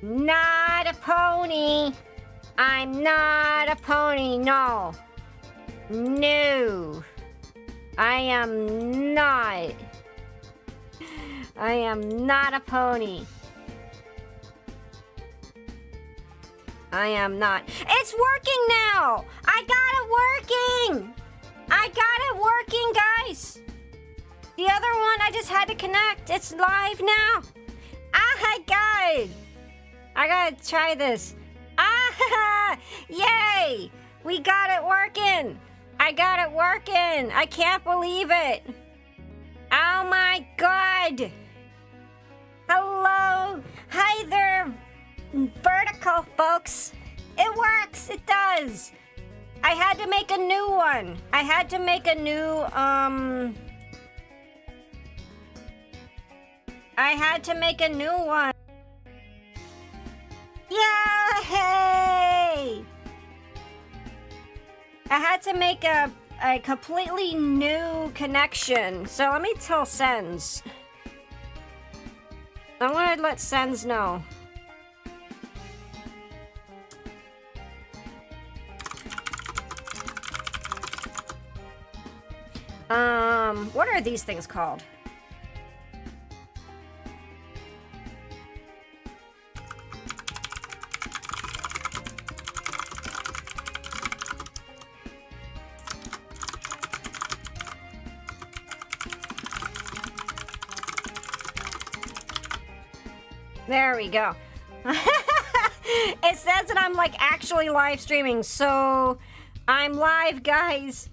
Not a pony. I'm not a pony, no. No. I am not. I am not a pony. I am not. It's working now! I got it working! I got it working, guys! The other one, I just had to connect. It's live now. Ah, my God! I gotta try this. Ah, yay! We got it working! I got it working! I can't believe it! Oh my God! Hello! Hi there, vertical folks! It works! It does! I had to make a new one. I had to make a new, I had to make a new one. Yay! I had to make a completely new connection. So let me tell Sens. I want to let Sens know. What are these things called? There we go. It says that I'm like actually live streaming, so I'm live, guys.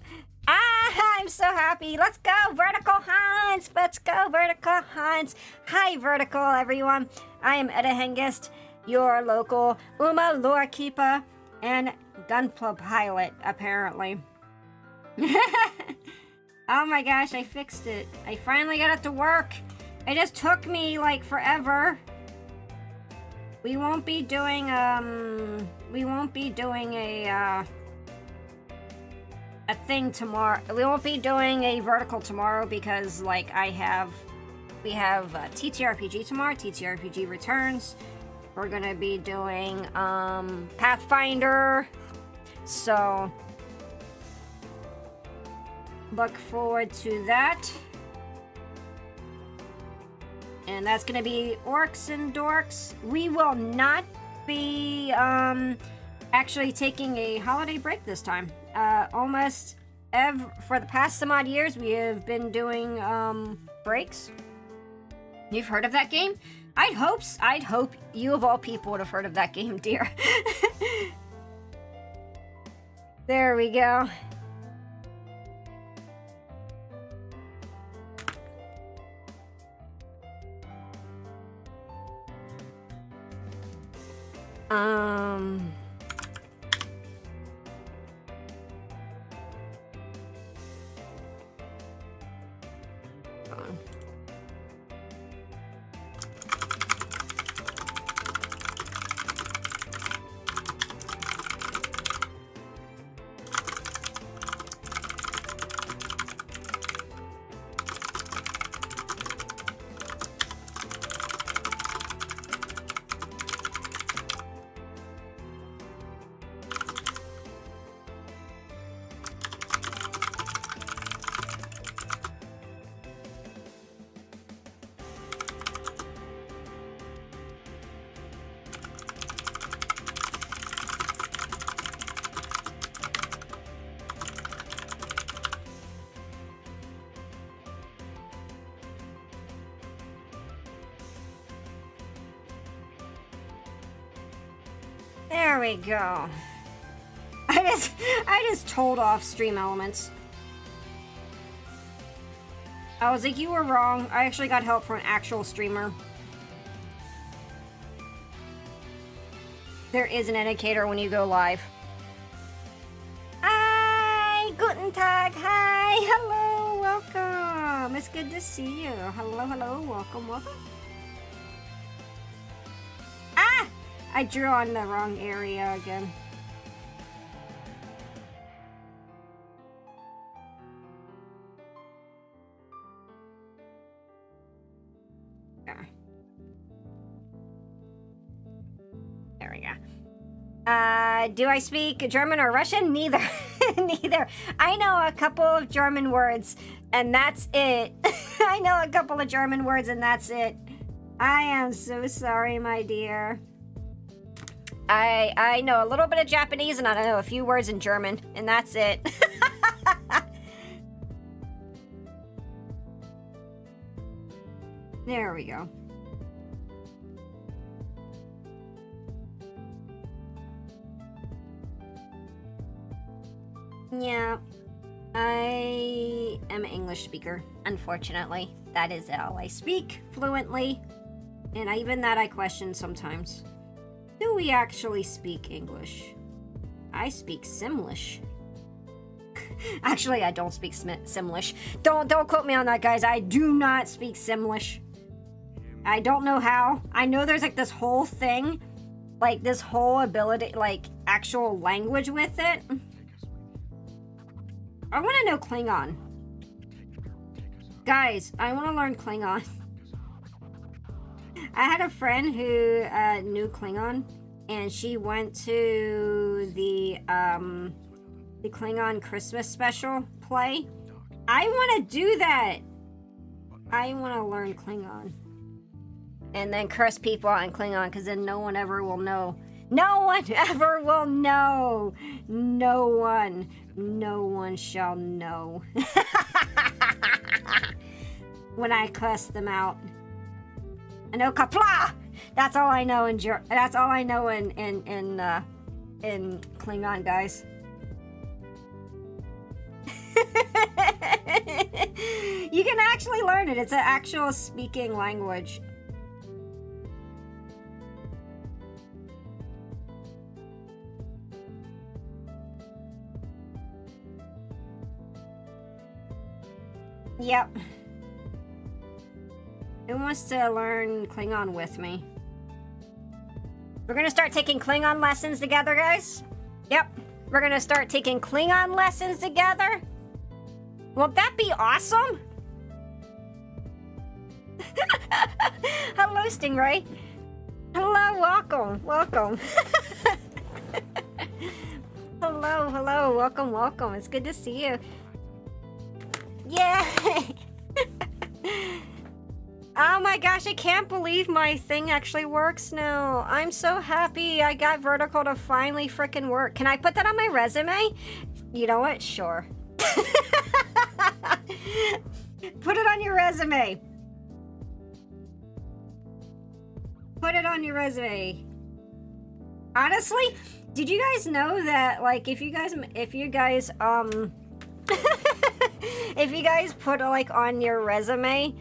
Ah, I'm so happy. Let's go, Vertical Hans. Let's go, Vertical Hans. Hi, Vertical, everyone. I am Edda Hengist, your local Uma lore keeper and gunpla pilot, apparently. Oh my gosh, I fixed it. I finally got it to work. It just took me like forever. We won't be doing a thing tomorrow. We won't be doing a vertical tomorrow because like we have TTRPG tomorrow. TTRPG returns. We're gonna be doing Pathfinder. So look forward to that. And that's gonna be Orcs and Dorks. We will not be actually taking a holiday break this time. For the past some odd years, we have been doing breaks. You've heard of that game? I'd hope you of all people would have heard of that game, dear. There we go. There we go. I just told off Stream Elements. I was like, you were wrong. I actually got help from an actual streamer. There is an indicator when you go live. Hi, guten Tag. Hi, hello, welcome. It's good to see you. Hello, hello, welcome, welcome. I drew on the wrong area again. Yeah. There we go. Do I speak German or Russian? Neither. Neither. I know a couple of German words, and that's it. I know a couple of German words, and that's it. I am so sorry, my dear. I know a little bit of Japanese, and I know a few words in German, and that's it. There we go. Yeah, I am an English speaker, unfortunately. That is all I speak fluently, and even that I question sometimes. Do we actually speak English? I speak Simlish. Actually, I don't speak Simlish. Don't quote me on that, guys. I do not speak Simlish. I don't know how. I know there's like this whole thing, like this whole ability, like actual language with it. I want to know Klingon. Guys, I want to learn Klingon. I had a friend who knew Klingon, and she went to the Klingon Christmas special play. I want to do that. I want to learn Klingon. And then curse people on Klingon, because then no one ever will know. No one ever will know. No one shall know. When I cuss them out. I know kapla. That's all I know in that's all I know in Klingon, guys. You can actually learn it. It's an actual speaking language. Yep. Who wants to learn Klingon with me? We're gonna start taking Klingon lessons together, guys. Yep. We're gonna start taking Klingon lessons together. Won't that be awesome? Hello, Stingray. Hello, welcome. Hello, welcome. It's good to see you. Yeah. Oh my gosh, I can't believe my thing actually works now. I'm so happy I got vertical to finally frickin' work. Can I put that on my resume? You know what? Sure. Put it on your resume. Put it on your resume. Honestly, did you guys know that, like, if you guys if you guys put like on your resume,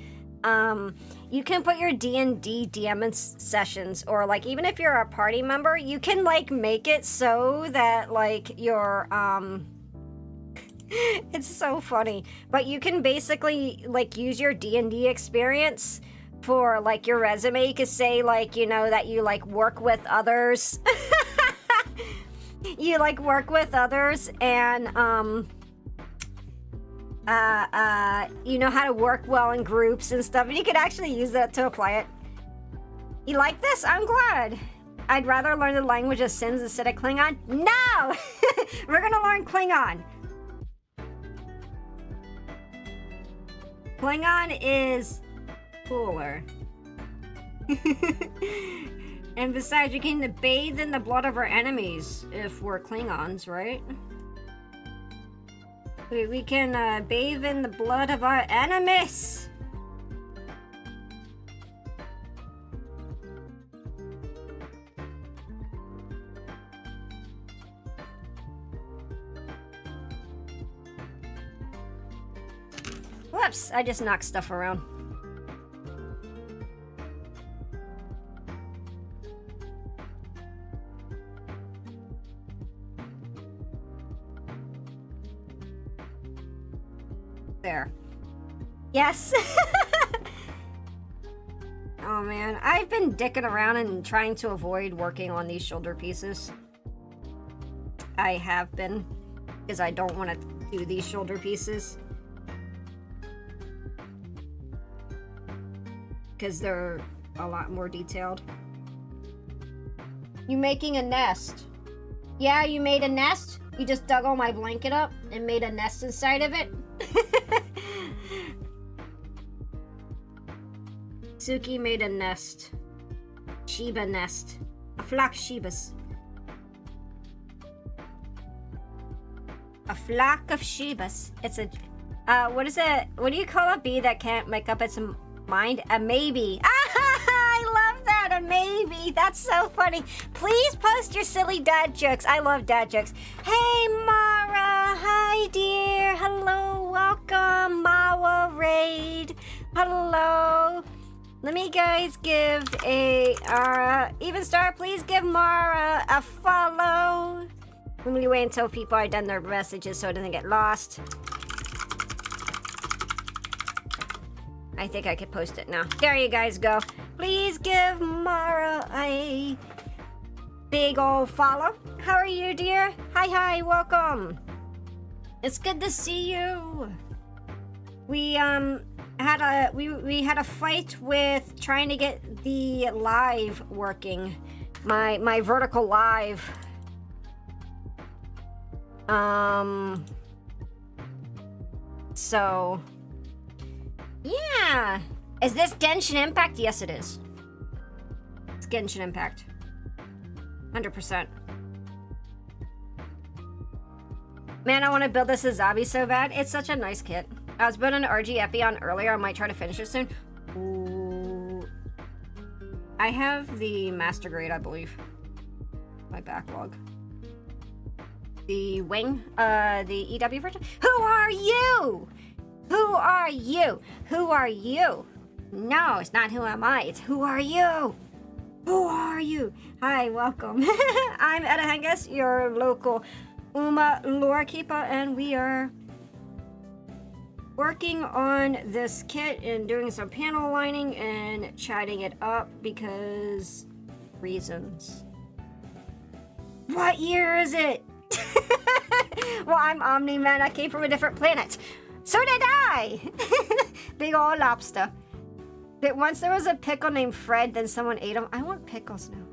you can put your D&D DM sessions, or like even if you're a party member, you can like make it so that like your it's so funny, but you can basically like use your D&D experience for like your resume. You could say like, you know, that you like work with others. You like work with others, and you know how to work well in groups and stuff, and you could actually use that to apply it. You like this? I'm glad. I'd rather learn the language of Sims instead of Klingon. No! We're gonna learn Klingon. Klingon is cooler. And besides, we can bathe in the blood of our enemies if we're Klingons, right? We can bathe in the blood of our enemies. Whoops, I just knocked stuff around. There. Yes. Oh man, I've been dicking around and trying to avoid working on these shoulder pieces. I have been, because I don't want to do these shoulder pieces. Because they're a lot more detailed. You making a nest. Yeah, you made a nest? You just dug all my blanket up and made a nest inside of it? Suki made a nest. Shiba nest. A flock of Shibas. A flock of Shibas. It's a... what is it? What do you call a bee that can't make up its mind? A maybe. I love that. A maybe. That's so funny. Please post your silly dad jokes. I love dad jokes. Hey, Mara. Hi, dear. Hello. Welcome. Mawa Raid. Hello. Let me guys give a... Even Star, please give Mara a follow. Let me wait until people are done their messages so it doesn't get lost. I think I could post it now. There you guys go. Please give Mara a big old follow. How are you, dear? Hi, welcome. It's good to see you. We had a fight with trying to get the live working. My vertical live. So yeah. Is this Genshin Impact? Yes, it is. It's Genshin Impact. 100%. Man, I want to build this Sazabi so bad. It's such a nice kit. I was building an RG Epion earlier. I might try to finish it soon. Ooh. I have the Master Grade, I believe. My backlog. The Wing, the EW version. Who are you? Who are you? Who are you? No, it's not who am I. It's who are you? Who are you? Hi, welcome. I'm Etta Hengus, your local Uma lore keeper, and we are working on this kit and doing some panel lining and chatting it up because reasons. What year is it? Well, I'm Omni-Man. I came from a different planet. So did I! Big old lobster. But once there was a pickle named Fred, then someone ate him. I want pickles now.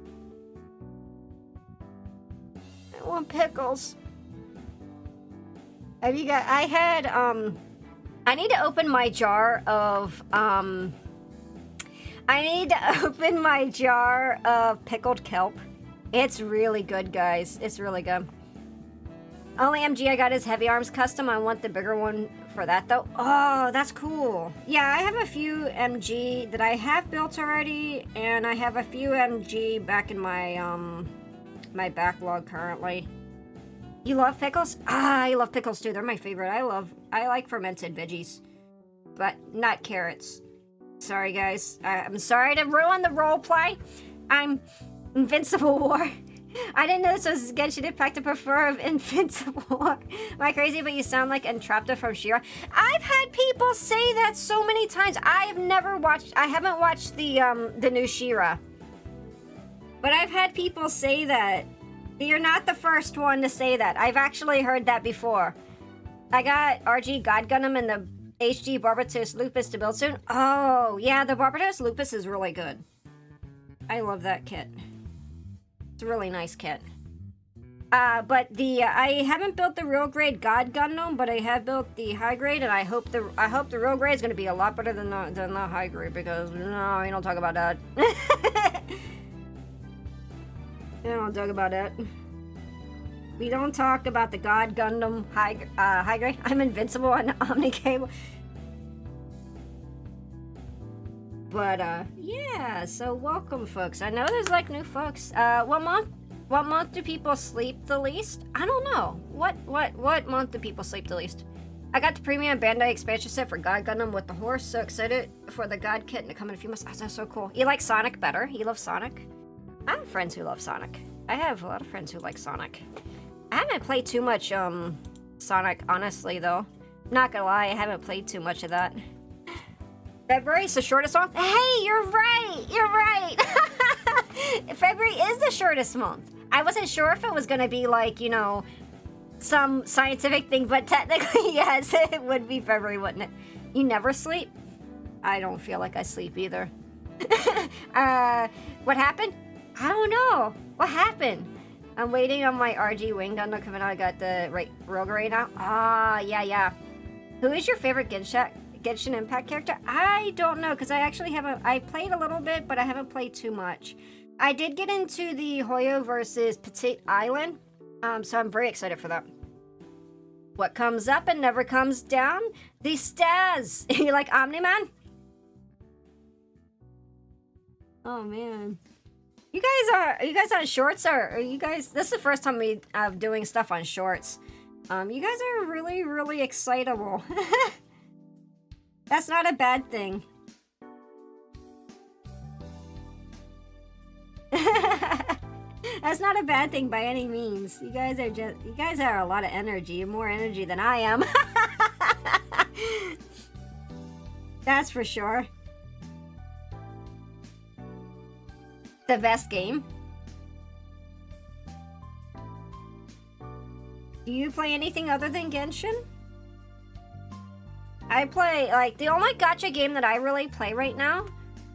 I want pickles. Have you got... I had, I need to open my jar of, I need to open my jar of pickled kelp. It's really good, guys. It's really good. Only MG I got is Heavy Arms Custom. I want the bigger one for that, though. Oh, that's cool. Yeah, I have a few MG that I have built already, and I have a few MG back in my, my backlog currently. You love pickles? Ah, I love pickles, too. They're my favorite. I like fermented veggies, but not carrots. Sorry, guys. I'm sorry to ruin the roleplay. I'm Invincible War. I didn't know this was Genshin Impact to prefer of Invincible War. Am I crazy? But you sound like Entrapta from She-Ra. I've had people say that so many times. I haven't watched the new She-Ra. But I've had people say that. You're not the first one to say that. I've actually heard that before. I got RG God Gundam and the HG Barbatos Lupus to build soon. Oh, yeah, the Barbatos Lupus is really good. I love that kit. It's a really nice kit. But I haven't built the real grade God Gundam, but I have built the high grade, and I hope the real grade is going to be a lot better than the high grade, because no, we don't talk about that. We don't talk about that. We don't talk about the God Gundam high grade. I'm invincible on Omni Cable. But yeah, so welcome, folks. I know there's like new folks. What month do people sleep the least? I don't know. What month do people sleep the least? I got the premium Bandai expansion set for God Gundam with the horse. So excited for the God kit to come in a few months. Oh, that's so cool. You like Sonic better? You love Sonic? I have friends who love Sonic. I have a lot of friends who like Sonic. I haven't played too much Sonic, honestly, though. Not gonna lie, I haven't played too much of that. February's the shortest month? Hey, you're right! You're right! February is the shortest month. I wasn't sure if it was gonna be like, you know, some scientific thing, but technically, yes, it would be February, wouldn't it? You never sleep? I don't feel like I sleep either. What happened? I don't know. no! What happened? I'm waiting on my RG wing gun to come out. I got the right rogue right now. Ah, yeah. Who is your favorite Genshin Impact character? I don't know, because I actually haven't... I played a little bit, but I haven't played too much. I did get into the Hoyo versus Petite Island, so I'm very excited for that. What comes up and never comes down? The stairs! You like Omni-Man? Oh, man. Are you guys on shorts, or are you guys... This is the first time I'm doing stuff on shorts. You guys are really, really excitable. That's not a bad thing. That's not a bad thing by any means. You guys are a lot of energy, more energy than I am. That's for sure. The best game. Do you play anything other than Genshin? I play, like, the only gacha game that I really play right now,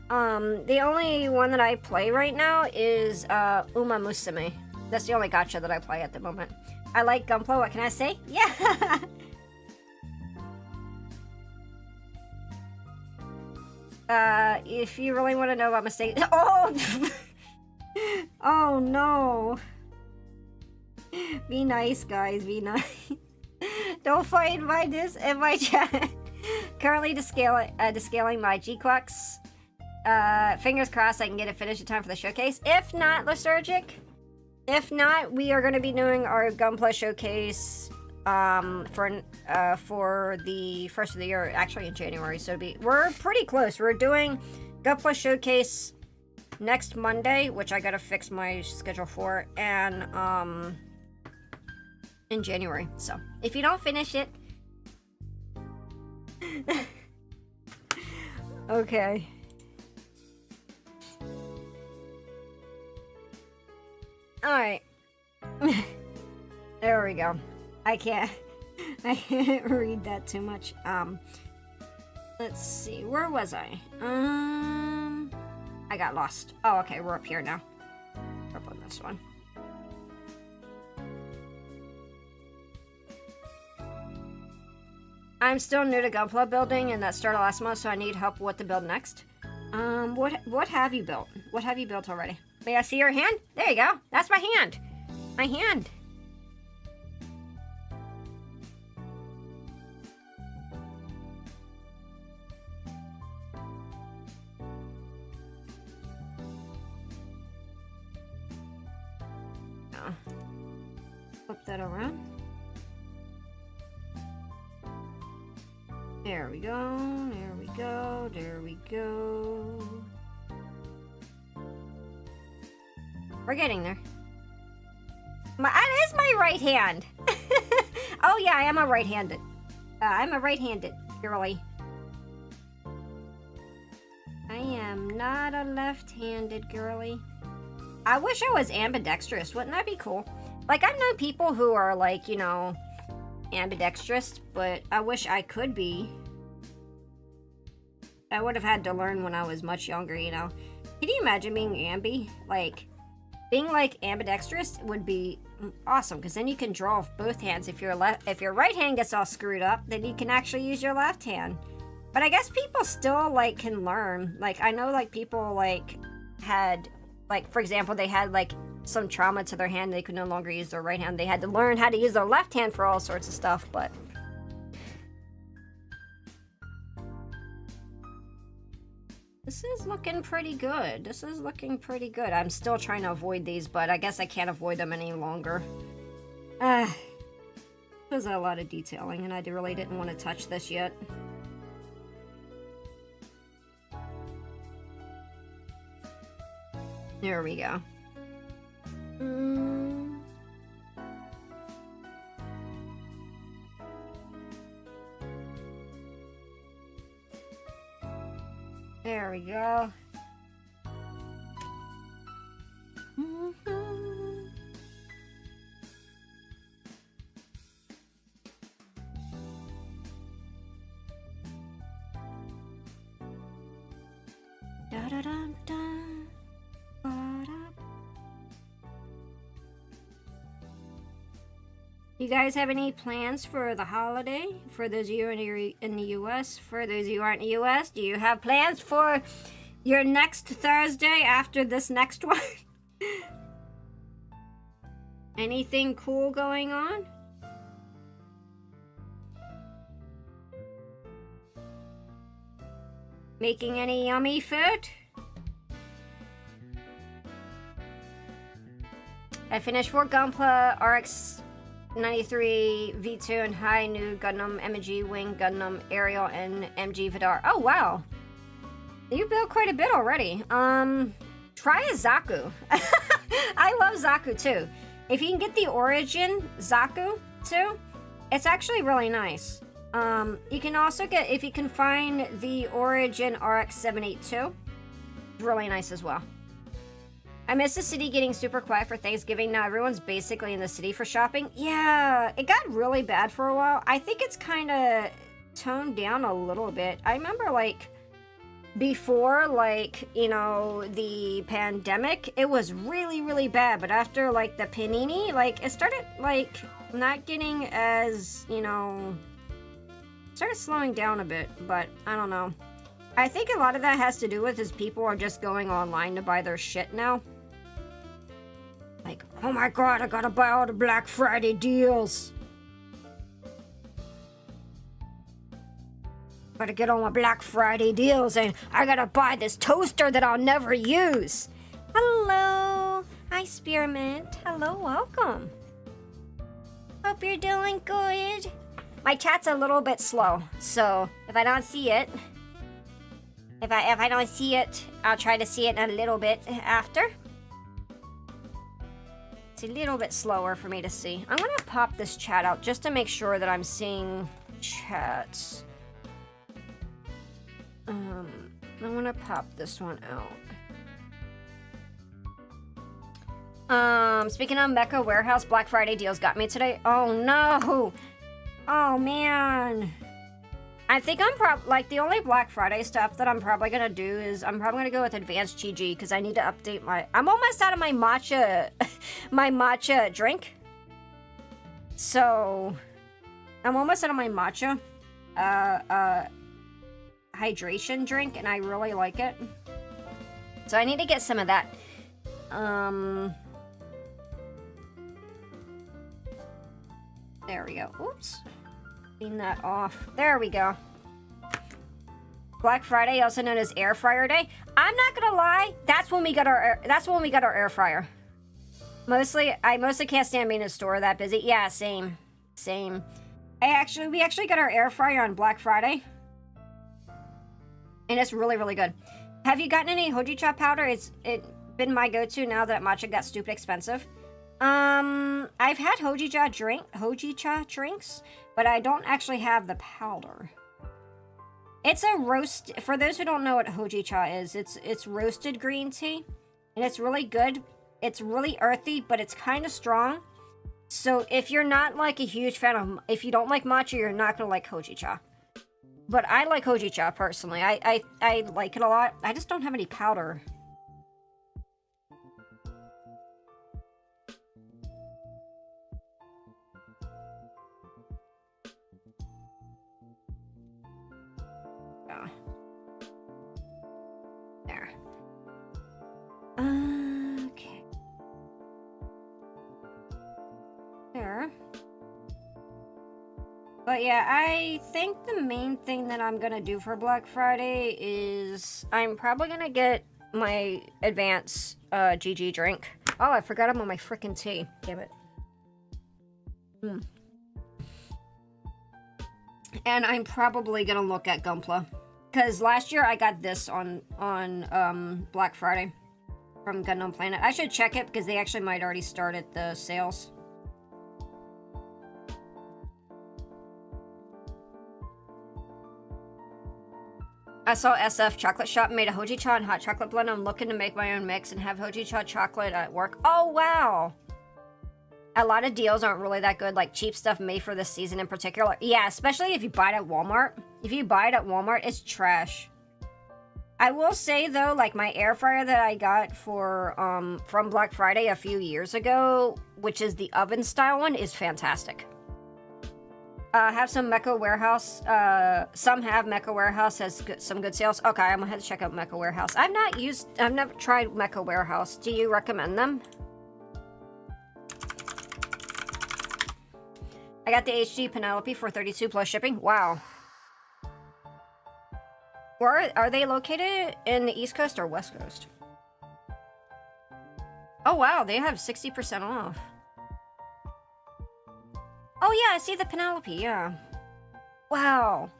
the only one that I play right now is, Uma Musume. That's the only gacha that I play at the moment. I like Gunpla, what can I say? Yeah! If you really want to know about mistakes... Oh! Oh, no! Be nice, guys, be nice. Don't fight in my chat. Currently descaling my G-Clux. Fingers crossed I can get it finished in time for the showcase. If not, Lethargic. If not, we are going to be doing our Gunpla showcase for the first of the year, actually in January. So we're pretty close. We're doing Gunpla showcase next Monday, which I gotta fix my schedule for, and in January. So if you don't finish it, okay. All right. There we go. I can't read that too much. Let's see. Where was I? I got lost. Oh, okay. We're up here now. We're up on this one. I'm still new to Gunpla building, and that started last month, so I need help with the build next. What have you built? What have you built already? May I see your hand? There you go. That's my hand. My hand. Flip that around. There we go, there we go, there we go. We're getting there. That is my right hand. Oh yeah, I am a right-handed. I'm a right-handed girly. I am not a left-handed girly. I wish I was ambidextrous. Wouldn't that be cool? Like, I've known people who are, like, you know, ambidextrous, but I wish I could be. I would have had to learn when I was much younger, you know. Can you imagine being like, being, like, ambidextrous would be awesome, because then you can draw with both hands. If your right hand gets all screwed up, then you can actually use your left hand. But I guess people still, like, can learn. Like, I know, like, people, like, had... Like, for example, they had, like, some trauma to their hand. They could no longer use their right hand. They had to learn how to use their left hand for all sorts of stuff, but... This is looking pretty good. This is looking pretty good. I'm still trying to avoid these, but I guess I can't avoid them any longer. There's a lot of detailing, and I really didn't want to touch this yet. There we go. There we go. You guys have any plans for the holiday? For those of you in the U.S., for those of you who aren't in the U.S., do you have plans for your next Thursday after this next one? Anything cool going on? Making any yummy food? I finished 4 Gunpla RX 93 V2 and High New Gundam MG Wing Gundam Aerial and MG Vidar. Oh wow, you built quite a bit already. Try a Zaku. I love Zaku too. If you can get the Origin Zaku too, it's actually really nice. You can also get, if you can find the Origin RX 782, really nice as well. I miss the city getting super quiet for Thanksgiving. Now everyone's basically in the city for shopping. Yeah, it got really bad for a while. I think it's kind of toned down a little bit. I remember like before, like, you know, the pandemic, it was really, really bad. But after like the panini, like it started like not getting as, you know, started slowing down a bit. But I don't know. I think a lot of that has to do with is people are just going online to buy their shit now. Like, oh my god, I gotta buy all the Black Friday deals. Gotta get all my Black Friday deals and I gotta buy this toaster that I'll never use. Hello. Hi, Spearmint. Hello, welcome. Hope you're doing good. My chat's a little bit slow, so if I don't see it, if I don't see it, I'll try to see it a little bit after. It's a little bit slower for me to see. I'm gonna pop this chat out just to make sure that I'm seeing chats. I'm gonna pop this one out. Speaking of Mecca Warehouse, Black Friday deals got me today. Oh no! Oh man! I think I'm like the only Black Friday stuff that I'm probably gonna do is I'm probably gonna go with Advanced GG because I need to update my. I'm almost out of my matcha, my matcha drink. So, I'm almost out of my matcha, hydration drink, and I really like it. So I need to get some of that. There we go. Oops. Clean that off. There we go. Black Friday, also known as Air Fryer Day. I'm not gonna lie, that's when we got our air fryer. I mostly can't stand being in a store that busy. Yeah, same. We actually got our air fryer on Black Friday. And it's really, really good. Have you gotten any hojicha powder? It's been my go-to now that matcha got stupid expensive. I've had hojicha drinks, but I don't actually have the powder. It's a roast. For those who don't know what hojicha is, it's roasted green tea, and it's really good. It's really earthy, but it's kind of strong. So if you're not like a huge fan of, if you don't like matcha, you're not gonna like hojicha. But I like hojicha personally. I like it a lot. I just don't have any powder. There. Okay. There. But yeah, I think the main thing that I'm gonna do for Black Friday is I'm probably gonna get my advanced GG drink. Oh, I forgot I'm on my freaking tea. Damn it. And I'm probably gonna look at Gunpla. Because last year I got this on Black Friday from Gundam Planet. I should check it because they actually might already started the sales. I saw SF Chocolate Shop made a hojicha and hot chocolate blend. I'm looking to make my own mix and have hojicha chocolate at work. Oh, wow. A lot of deals aren't really that good, like cheap stuff made for this season in particular. Yeah, especially if you buy it at Walmart. If you buy it at Walmart, it's trash. I will say though, like my air fryer that I got for from Black Friday a few years ago, which is the oven style one, is fantastic. Have some Mecha Warehouse. Some have Mecha Warehouse has some good sales. Okay, I'm gonna have to check out Mecha Warehouse. I've never tried Mecha Warehouse. Do you recommend them? I got the HD Penelope for 32 plus shipping. Wow. Where are they located? In the East Coast or West Coast? Oh wow, they have 60% off. Oh yeah, I see the Penelope, yeah. Wow.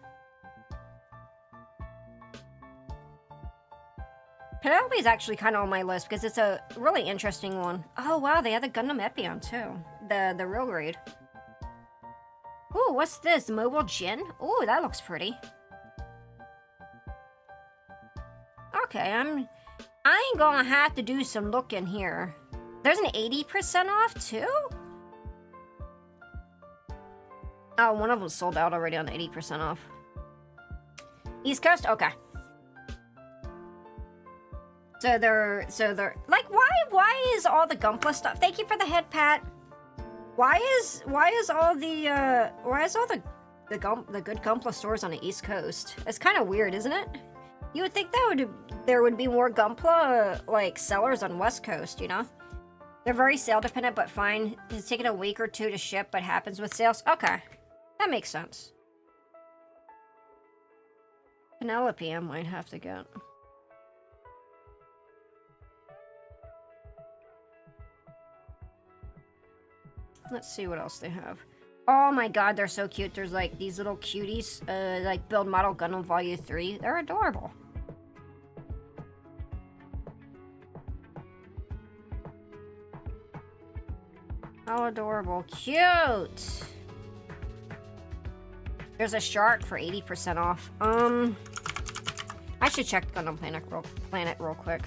Penelope is actually kind of on my list because it's a really interesting one. Oh wow, they have the Gundam Epion too. The real grade. Ooh, what's this? Mobile Jin? Ooh, that looks pretty. Okay, I ain't gonna have to do some looking here. There's an 80% off too? Oh, one of them sold out already on 80% off. East Coast? Okay. So they're like, why is all the Gunpla stuff? Thank you for the head pat. Why is all the good Gunpla stores on the East Coast? It's kind of weird, isn't it? You would think there would be more Gunpla like sellers on West Coast, you know? They're very sale dependent, but fine. It's taken a week or two to ship, but happens with sales. Okay, that makes sense. Penelope, I might have to get. Let's see what else they have. Oh my god, they're so cute. There's like these little cuties, like Build Model Gundam Volume 3. They're adorable. How adorable. Cute! There's a shark for 80% off. I should check Gundam Planet real quick.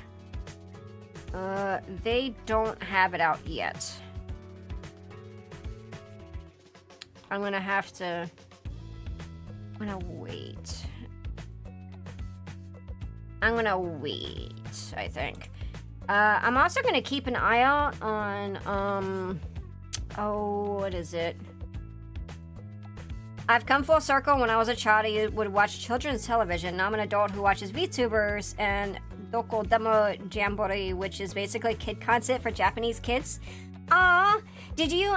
They don't have it out yet. I'm gonna wait. I'm gonna wait, I think. I'm also gonna keep an eye out on, oh, what is it? I've come full circle. When I was a child, I would watch children's television. Now I'm an adult who watches VTubers and Doko Demo Jamboree, which is basically kid content for Japanese kids. Did you,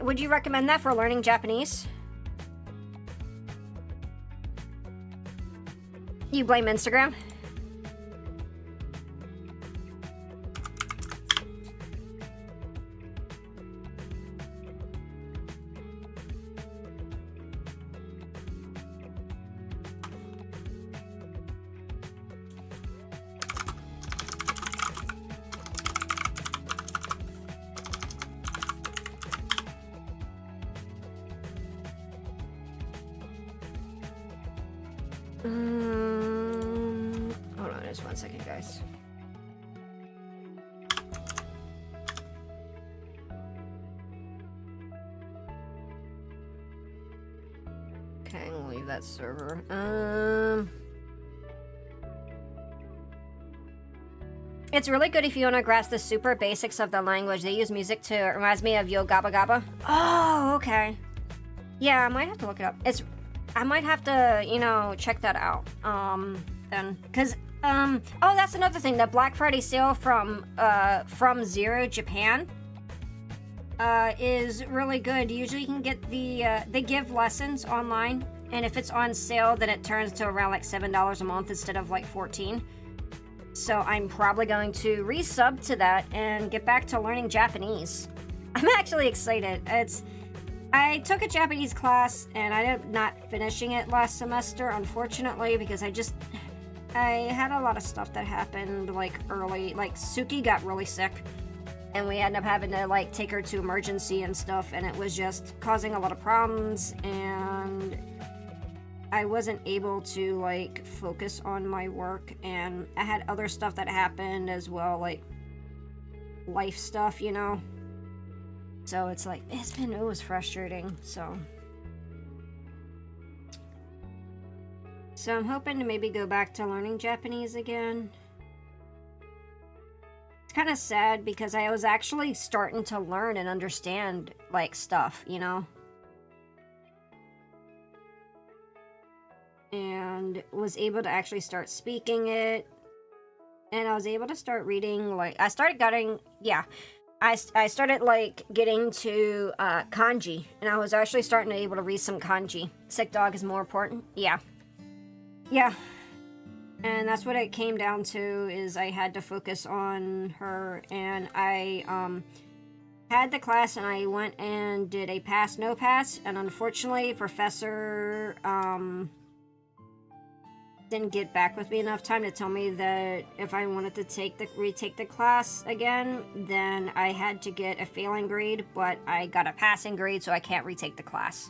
would you recommend that for learning Japanese? You blame Instagram? Hold on just 1 second, guys. Okay, I'm gonna leave that server. It's really good if you want to grasp the super basics of the language. They use music to reminds me of Yo Gabba Gabba. Oh, okay. Yeah, I might have to look it up. I might have to, you know, check that out. Then, cause, oh, that's another thing. The Black Friday sale from Zero Japan, is really good. Usually you can get they give lessons online, and if it's on sale, then it turns to around like $7 a month instead of like $14. So I'm probably going to resub to that and get back to learning Japanese. I'm actually excited. I took a Japanese class and I ended up not finishing it last semester, unfortunately, because I had a lot of stuff that happened like early. Like Suki got really sick and we ended up having to like take her to emergency and stuff, and it was just causing a lot of problems, and I wasn't able to like focus on my work, and I had other stuff that happened as well, like life stuff, you know. So it's like, it was frustrating, so So I'm hoping to maybe go back to learning Japanese again. It's kind of sad because I was actually starting to learn and understand, like, stuff, you know? And was able to actually start speaking it. And I was able to start reading, like, I started getting, I started, like, getting to kanji. And I was actually starting to able to read some kanji. Sick dog is more important. Yeah. And that's what it came down to, is I had to focus on her. And I had the class and I went and did a pass, no pass. And unfortunately, professor didn't get back with me enough time to tell me that if I wanted to retake the class again, then I had to get a failing grade, but I got a passing grade, so I can't retake the class.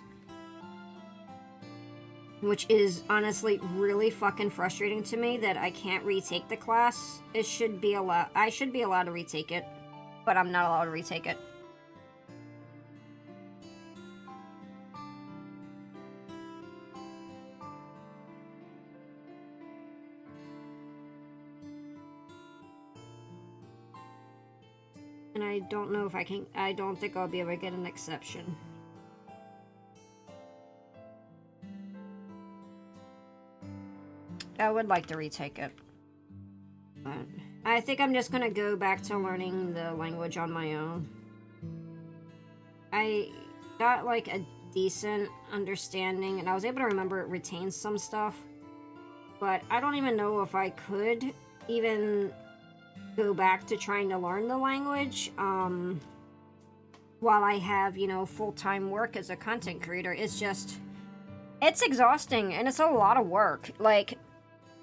Which is honestly really fucking frustrating to me that I can't retake the class. I should be allowed to retake it, but I'm not allowed to retake it. And I don't know if I don't think I'll be able to get an exception. I would like to retake it. But I think I'm just gonna go back to learning the language on my own. I got like a decent understanding and I was able to retain some stuff. But I don't even know if I could even go back to trying to learn the language while I have, you know, full-time work as a content creator. It's exhausting and it's a lot of work. Like,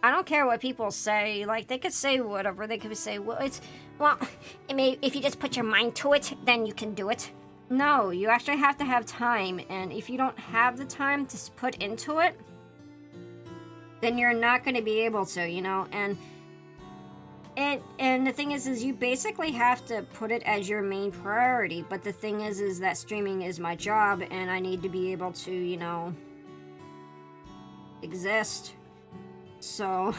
I don't care what people say. Like, they could say whatever. They could say, well, if you just put your mind to it, then you can do it. No, you actually have to have time. And if you don't have the time to put into it, then you're not going to be able to, you know? And the thing is you basically have to put it as your main priority. But the thing is that streaming is my job and I need to be able to, you know, exist. So,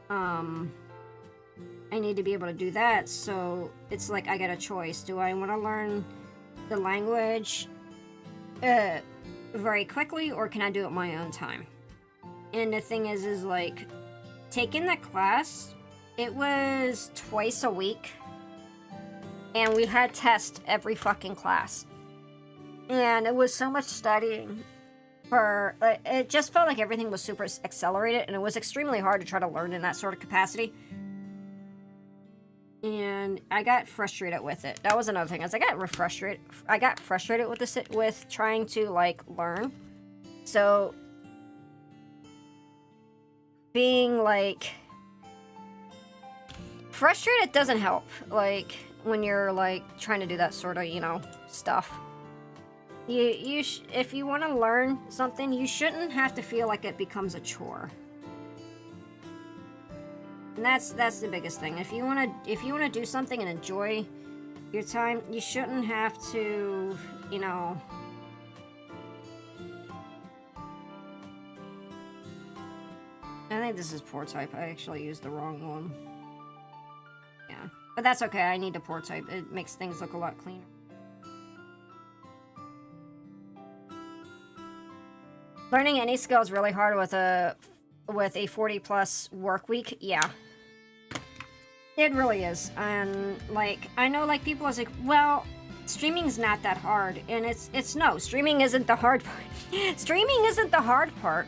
I need to be able to do that. So it's like I got a choice. Do I want to learn the language very quickly, or can I do it my own time? And the thing is like, taking the class, it was twice a week, and we had tests every fucking class, and it was so much studying. It just felt like everything was super accelerated, and it was extremely hard to try to learn in that sort of capacity. And I got frustrated with it. That was another thing. As I got frustrated with trying to like learn. So being like frustrated doesn't help. Like when you're like trying to do that sort of, you know, stuff. If you want to learn something, you shouldn't have to feel like it becomes a chore. And that's the biggest thing. If you want to do something and enjoy your time, you shouldn't have to, you know, I think this is poor type. I actually used the wrong one. Yeah. But that's okay. I need to poor type. It makes things look a lot cleaner. Learning any skill is really hard with a 40+ work week. Yeah. It really is. And like, I know like people are like, well, streaming's not that hard. And it's no, streaming isn't the hard part. Streaming isn't the hard part.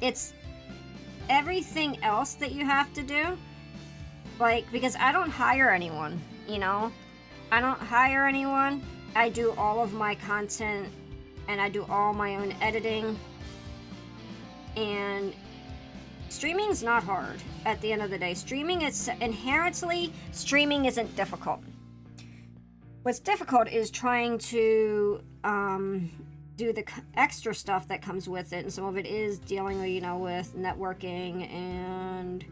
It's everything else that you have to do. Like, because I don't hire anyone, you know? I don't hire anyone. I do all of my content and I do all my own editing. And streaming's not hard at the end of the day. Streaming is inherently, streaming isn't difficult. What's difficult is trying to do the extra stuff that comes with it, and some of it is dealing, you know, with networking and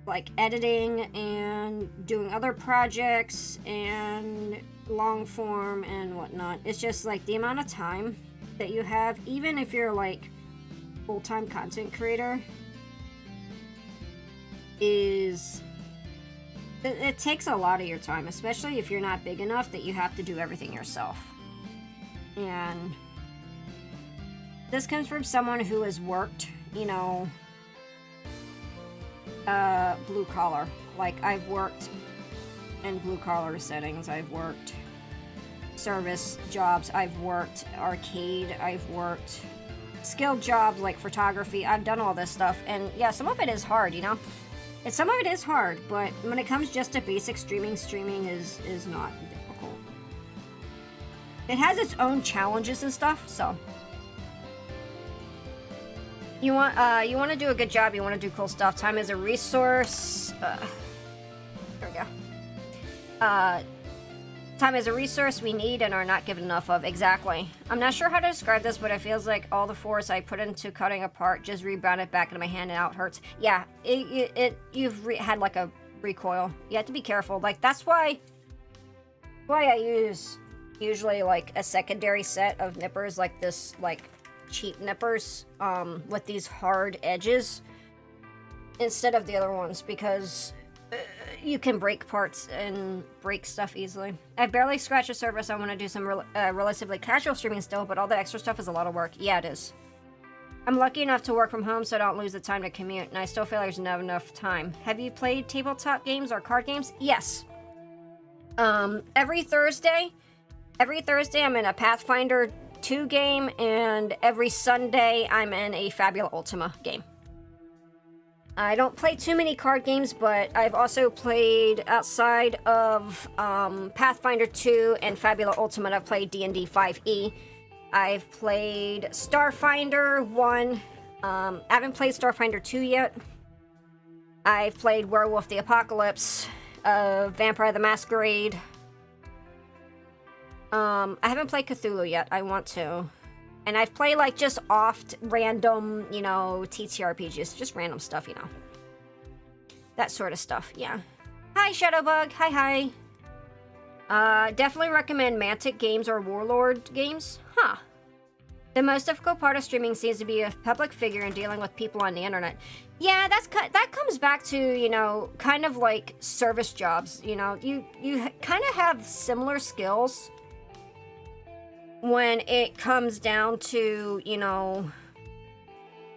like editing and doing other projects and long form and whatnot. It's just like the amount of time that you have, even if you're like full-time content creator, is it takes a lot of your time, especially if you're not big enough that you have to do everything yourself. And this comes from someone who has worked, you know, blue collar. Like, I've worked in blue collar settings, I've worked service jobs, I've worked arcade, I've worked skilled jobs like photography. I've done all this stuff, and yeah, some of it is hard, you know. And some of it is hard, but when it comes just to basic streaming is not difficult. It has its own challenges and stuff, so you want to do a good job, you want to do cool stuff. Time is a resource. There we go. Time is a resource we need and are not given enough of. Exactly. I'm not sure how to describe this, but it feels like all the force I put into cutting apart just rebounded back into my hand and now it hurts. Yeah, you've had like a recoil. You have to be careful. Like, that's why I use usually like a secondary set of nippers like this, like cheap nippers with these hard edges instead of the other ones, because you can break parts and break stuff easily. I barely scratched the surface. I want to do some relatively casual streaming still, but all the extra stuff is a lot of work. Yeah, it is. I'm lucky enough to work from home so I don't lose the time to commute, and I still feel there's not enough time. Have you played tabletop games or card games? Yes. Every Thursday I'm in a Pathfinder 2 game, and every Sunday I'm in a Fabula Ultima game. I don't play too many card games, but I've also played outside of Pathfinder 2 and Fabula Ultimate. I've played D&D 5e. I've played Starfinder 1. I haven't played Starfinder 2 yet. I've played Werewolf the Apocalypse, Vampire the Masquerade. I haven't played Cthulhu yet. I want to. And I've played, like, just oft random, you know, TTRPGs. Just random stuff, you know. That sort of stuff, yeah. Hi, Shadowbug. Hi. Definitely recommend Mantic games or Warlord games. Huh. The most difficult part of streaming seems to be a public figure and dealing with people on the internet. Yeah, that comes back to, you know, kind of like service jobs, you know. You kind of have similar skills when it comes down to, you know,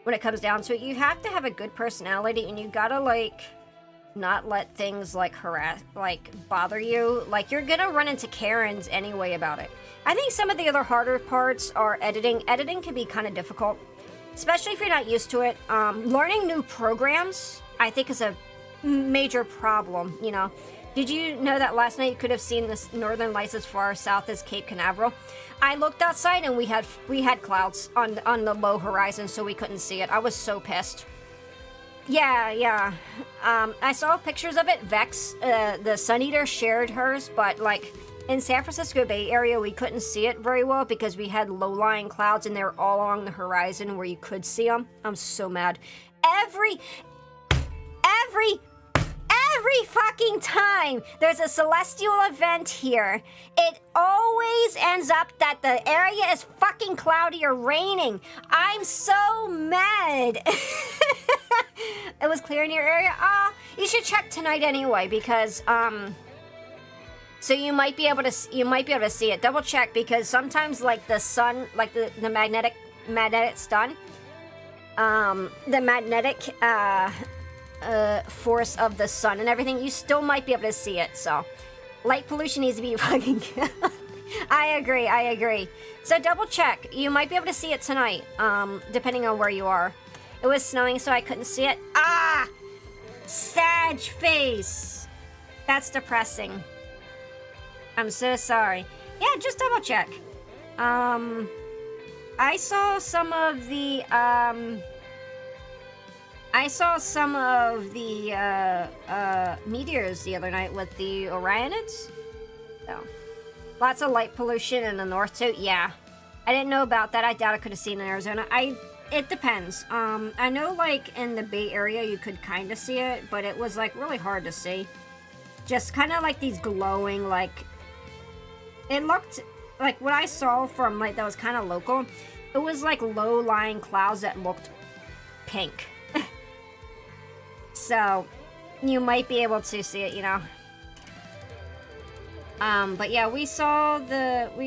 when it comes down to it. You have to have a good personality, and you gotta, like, not let things, like, bother you. Like, you're gonna run into Karens anyway about it. I think some of the other harder parts are editing. Editing can be kind of difficult, especially if you're not used to it. Learning new programs, I think, is a major problem, you know. Did you know that last night you could have seen the northern lights as far south as Cape Canaveral? I looked outside and we had clouds on the low horizon, so we couldn't see it. I was so pissed. Yeah. I saw pictures of it. Vex, the Sun Eater, shared hers, but like in San Francisco Bay Area, we couldn't see it very well because we had low-lying clouds and they were all along the horizon where you could see them. I'm so mad. Every fucking time there's a celestial event here, it always ends up that the area is fucking cloudy or raining. I'm so mad. It was clear in your area? You should check tonight anyway, because so you might be able to see it. Double check, because sometimes, like, the sun, like the magnetic sun, the magnetic force of the sun and everything, you still might be able to see it. So light pollution needs to be fucking killed. I agree. So double check. You might be able to see it tonight, depending on where you are. It was snowing, so I couldn't see it. Sag face. That's depressing. I'm so sorry. Yeah, just double check. I saw some of the meteors the other night with the Orionids. So, lots of light pollution in the north too. Yeah, I didn't know about that. I doubt I could have seen it in Arizona. It depends. I know, like, in the Bay Area you could kind of see it, but it was, like, really hard to see. Just kind of like these glowing, like, it looked like what I saw from like that was kind of local, it was like low-lying clouds that looked pink. So you might be able to see it, you know. But yeah, we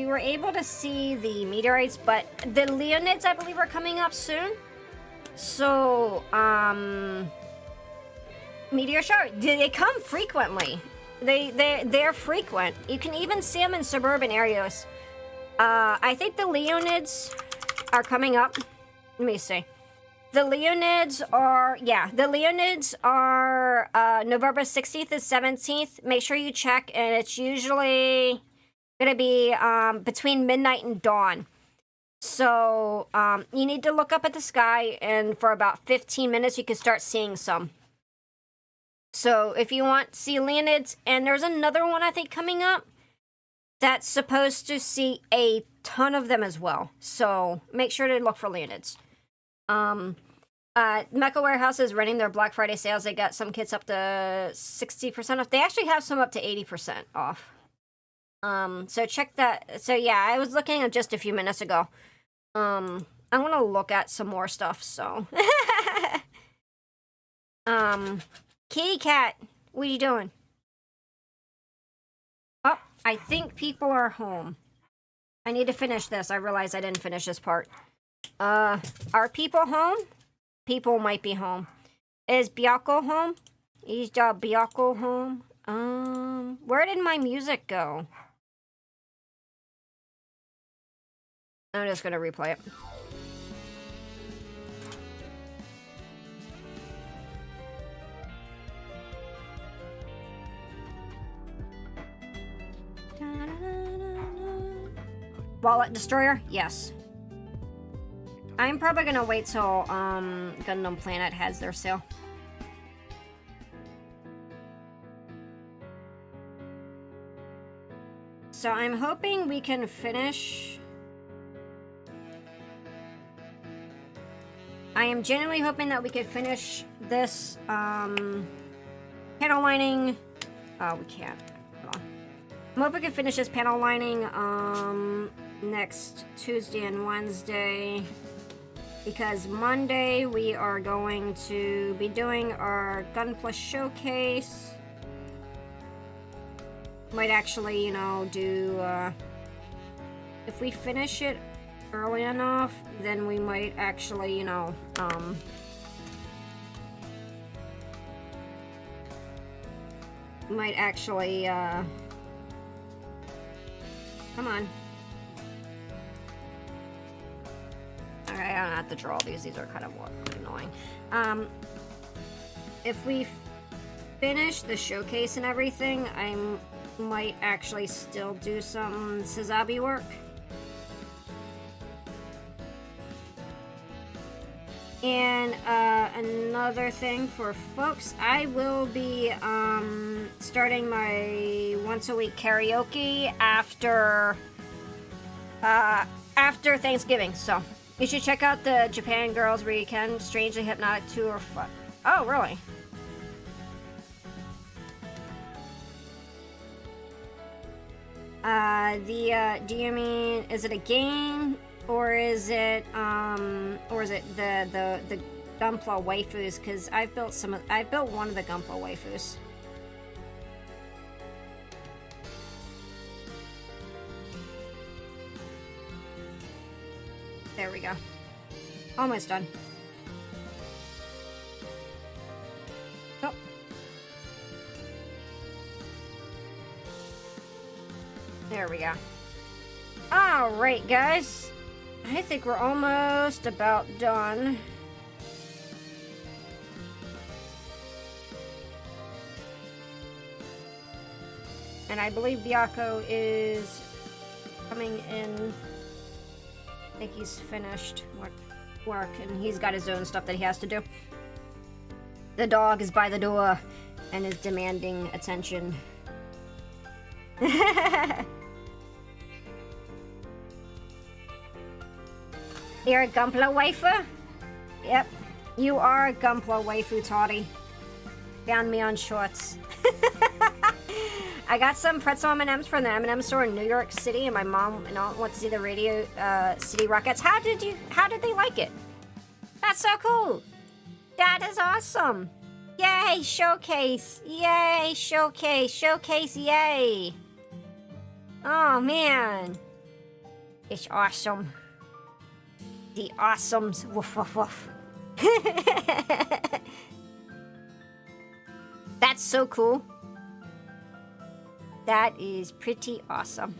were able to see the meteorites, but the Leonids, I believe, are coming up soon. So, meteor shower, they come frequently. They're frequent. You can even see them in suburban areas. I think the Leonids are coming up. Let me see. The Leonids are, November 16th and 17th. Make sure you check, and it's usually going to be between midnight and dawn. So you need to look up at the sky, and for about 15 minutes, you can start seeing some. So if you want to see Leonids, and there's another one, I think, coming up that's supposed to see a ton of them as well. So make sure to look for Leonids. Mecha Warehouse is running their Black Friday sales. They got some kits up to 60% off. They actually have some up to 80% off. So check that. So yeah, I was looking at just a few minutes ago. I want to look at some more stuff, so. Kitty Cat, what are you doing? Oh, I think people are home. I need to finish this. I realized I didn't finish this part. Are people home? People might be home. Is Biako home? Is Biako home? Where did my music go? I'm just gonna replay it. Wallet Destroyer? Yes. I'm probably gonna wait till Gundam Planet has their sale. So I'm hoping we can finish. I am genuinely hoping that we could finish this panel lining. Oh, we can't. Hold on. I'm hoping we can finish this panel lining next Tuesday and Wednesday. Because Monday we are going to be doing our Gunpla showcase. Might actually, you know, do, if we finish it early enough, then we might actually, you know, might actually, come on. Okay, I don't have to draw these. These are kind of annoying. If we finish the showcase and everything, I might actually still do some Sazabi work. And another thing for folks, I will be starting my once a week karaoke after Thanksgiving. So you should check out the Japan Girls Weekend Strangely Hypnotic Tour. Oh, really? Do you mean, is it a game, or is it the Gunpla waifus? Because I've built one of the Gunpla waifus. There we go. Almost done. Oh. There we go. Alright, guys. I think we're almost about done. And I believe Biako is coming in. I think he's finished work and he's got his own stuff that he has to do. The dog is by the door and is demanding attention. You're a Gunpla waifu? Yep, you are a Gunpla waifu, Toddy. Found me on shorts. I got some pretzel M&Ms from the M&M store in New York City, and my mom and aunt went to see the Radio City Rockettes. How did they like it? That's so cool. That is awesome. Yay, showcase. Yay, showcase. Showcase, yay. Oh, man. It's awesome. The awesomes. Woof, woof, woof. That's so cool. That is pretty awesome.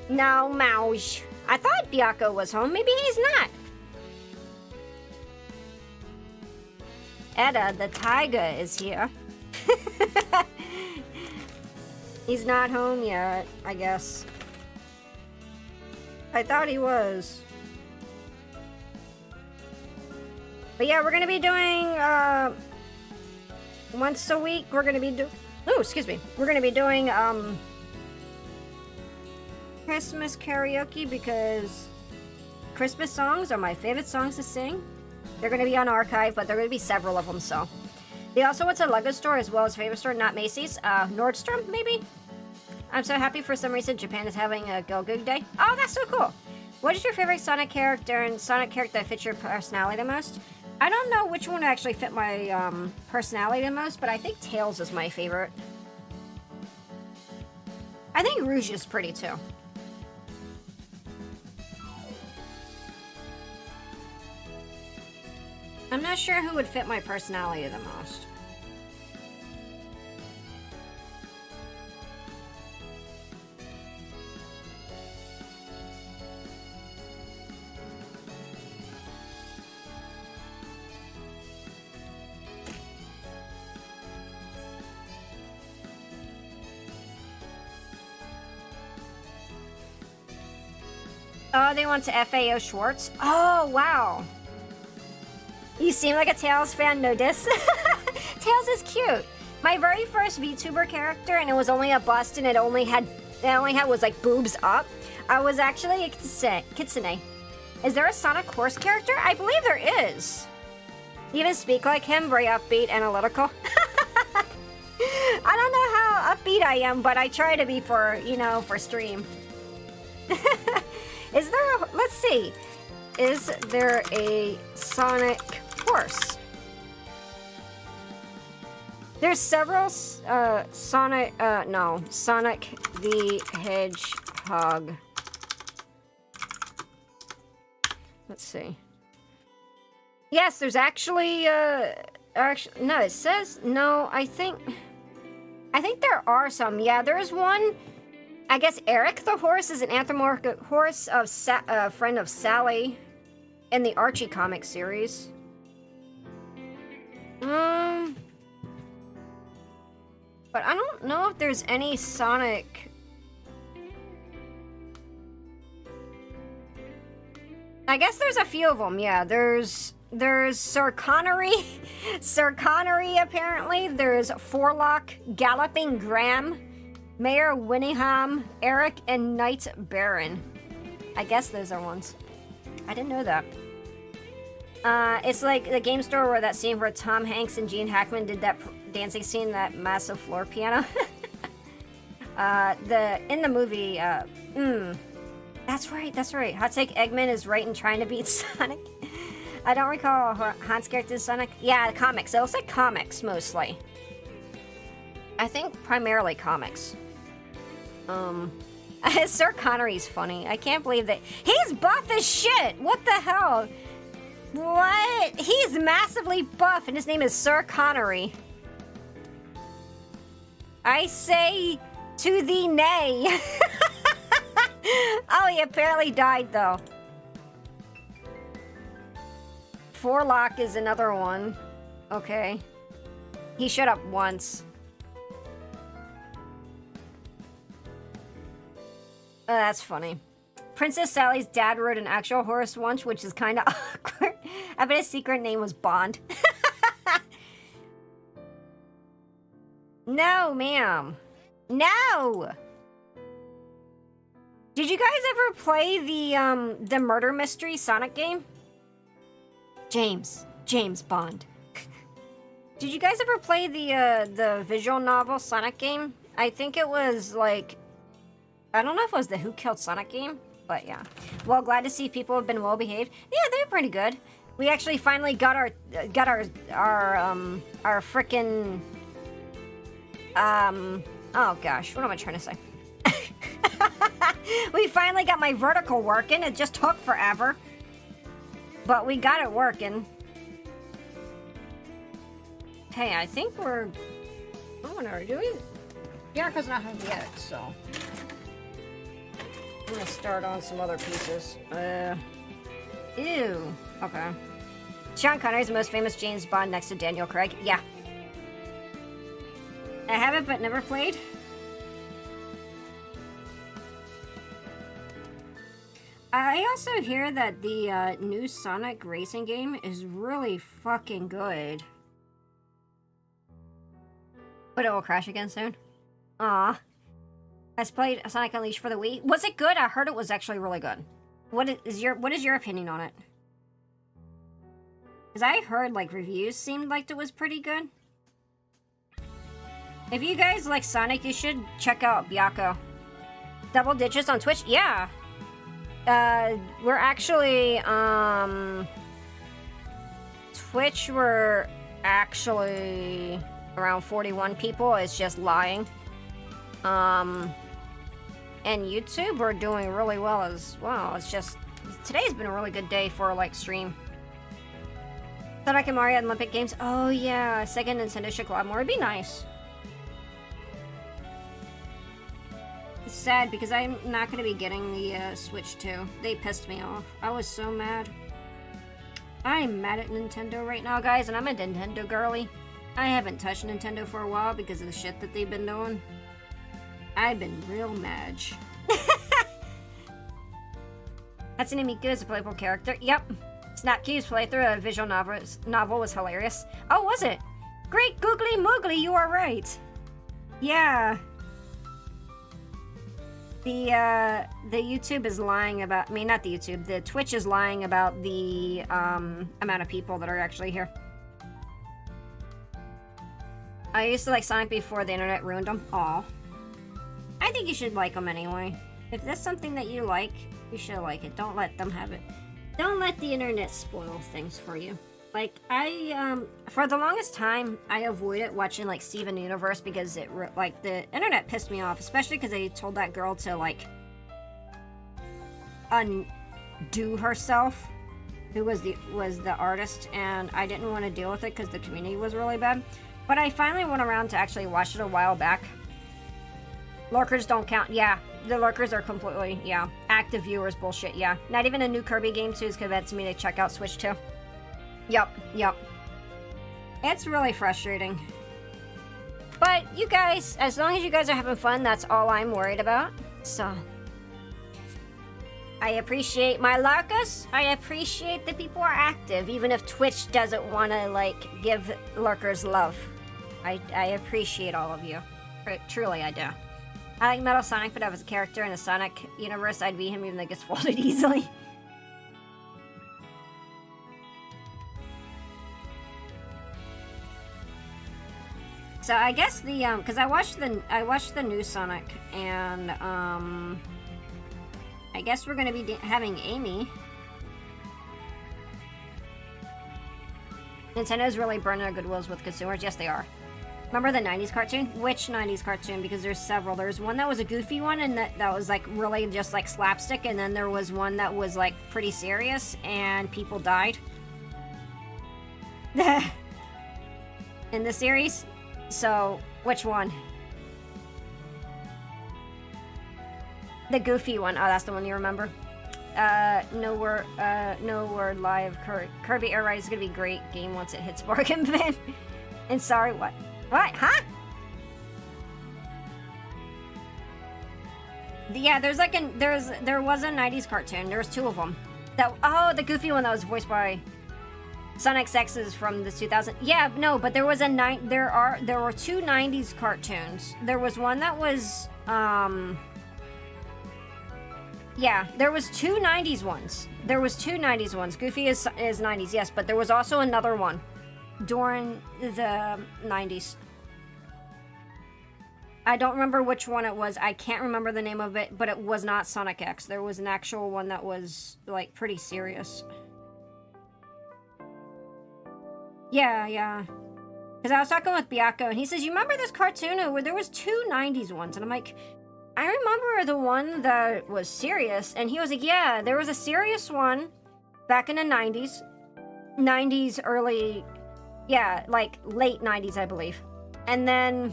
No, Mouse. I thought Biako was home. Maybe he's not. Edda, the tiger, is here. He's not home yet, I guess. I thought he was. But yeah, we're gonna be doing, once a week, we're gonna be we're gonna be doing, Christmas karaoke because Christmas songs are my favorite songs to sing. They're gonna be on archive, but there are gonna be several of them, so. They also went to a Lego store as well as favorite store, not Macy's, Nordstrom, maybe? I'm so happy for some reason Japan is having a Go Goog Day. Oh, that's so cool. What is your favorite Sonic character and Sonic character that fits your personality the most? I don't know which one actually fit my personality the most, but I think Tails is my favorite. I think Rouge is pretty too. I'm not sure who would fit my personality the most. Oh, they went to FAO Schwartz? Oh, wow. You seem like a Tails fan, no diss. Tails is cute. My very first VTuber character, and it was only a bust, and it only had was like boobs up. I was actually a Kitsune. Is there a Sonic Horse character? I believe there is. You even speak like him, very upbeat, analytical. I don't know how upbeat I am, but I try to be for, for stream. Is there a, let's see. Is there a Sonic Horse? There's several Sonic the Hedgehog. Let's see. Yes, there's actually no, it says no, I think there are some. Yeah, there's one. I guess Eric the horse is an anthropomorphic horse of friend of Sally in the Archie comic series. But I don't know if there's any Sonic. I guess there's a few of them. Yeah, there's Sir Connery, Sir Connery apparently. There's Forlock, Galloping Graham, Mayor Winningham, Eric, and Knight Baron. I guess those are ones. I didn't know that. It's like the game store where that scene where Tom Hanks and Gene Hackman did that dancing scene, that massive floor piano. In the movie, that's right. Hot Take Eggman is right in trying to beat Sonic. I don't recall Hans character's Sonic. Yeah, comics. It looks like comics mostly. I think primarily comics. Sir Connery's funny. I can't believe that he's buff as shit. What the hell? What? He's massively buff, and his name is Sir Connery. I say to thee nay. Oh, he apparently died though. Forlock is another one. Okay. He showed up once. That's funny. Princess Sally's dad rode an actual horse once, which is kind of awkward. I bet his secret name was Bond. No, ma'am. No! Did you guys ever play the Murder Mystery Sonic game? James, James Bond. Did you guys ever play the visual novel Sonic game? I think it was like, I don't know if it was the Who Killed Sonic game, but yeah. Well, glad to see people have been well behaved. Yeah, they're pretty good. We actually finally got our frickin' oh gosh, what am I trying to say? We finally got my vertical working. It just took forever, but we got it working. Hey, I think we're... Oh, no, do we? Bianca's not home yet, so... I'm gonna start on some other pieces. Ew. Okay. Sean Connery is the most famous James Bond next to Daniel Craig. Yeah. I haven't, but never played. I also hear that the new Sonic racing game is really fucking good. But it will crash again soon. Aw. I played Sonic Unleashed for the Wii. Was it good? I heard it was actually really good. What is your opinion on it? Because I heard like reviews seemed like it was pretty good. If you guys like Sonic, you should check out Byako. Double digits on Twitch? Yeah. We're actually, Twitch, we're actually around 41 people. It's just lying. And YouTube, we're doing really well as well. It's just, today's been a really good day for, like, stream. Sonic and Mario Olympic Games. Oh, yeah. Sega and Nintendo should collab more. It'd be nice. It's sad because I'm not going to be getting the Switch 2. They pissed me off. I was so mad. I'm mad at Nintendo right now, guys, and I'm a Nintendo girly. I haven't touched Nintendo for a while because of the shit that they've been doing. I've been real mad. Hatsune Miku is a playable character. Yep. Snap Cube's playthrough of visual novel was hilarious. Oh, was it? Great googly moogly, you are right. Yeah. The YouTube is lying about... I mean, not the YouTube. The Twitch is lying about the amount of people that are actually here. I used to like Sonic before the internet ruined them. Aw. I think you should like them anyway. If that's something that you like, you should like it. Don't let them have it. Don't let the internet spoil things for you. Like, for the longest time, I avoided watching, like, Steven Universe because it, like, the internet pissed me off. Especially because they told that girl to, like, undo herself. Who was the artist. And I didn't want to deal with it because the community was really bad. But I finally went around to actually watch it a while back. Lurkers don't count. Yeah, the lurkers are completely, yeah. Active viewers bullshit, yeah. Not even a new Kirby game 2 is convincing me to check out Switch 2. Yep. It's really frustrating. But you guys, as long as you guys are having fun, that's all I'm worried about. So, I appreciate my lurkers. I appreciate that people are active, even if Twitch doesn't want to, like, give lurkers love. I appreciate all of you. Truly, I do. I like Metal Sonic, but if I was a character in the Sonic universe, I'd be him even though it gets folded easily. So I guess the because I watched the new Sonic, and I guess we're gonna be having Amy. Nintendo's really burning their goodwills with consumers. Yes, they are. Remember the 90s cartoon? Which 90s cartoon? Because there's several. There's one that was a goofy one, and that was like really just like slapstick, and then there was one that was like pretty serious, and people died. In the series. So, which one? The goofy one. Oh, that's the one you remember. No word live. Kirby Air Ride is gonna be a great game once it hits bargain bin. And sorry, what? What? Huh? Yeah, there's like there was a 90s cartoon. There was two of them. The goofy one that was voiced by Sonic X is from the 2000. Yeah, no, but there was there were two 90s cartoons. There was one that was Yeah, there was two 90s ones. There was two 90s ones. Goofy is 90s, yes, but there was also another one during the 90s. I don't remember which one it was. I can't remember the name of it, but it was not Sonic X. There was an actual one that was, like, pretty serious. Yeah. Because I was talking with Biako, and he says, you remember this cartoon where there was two 90s ones? And I'm like, I remember the one that was serious. And he was like, yeah, there was a serious one back in the 90s. 90s, early, yeah, like late 90s, I believe. And then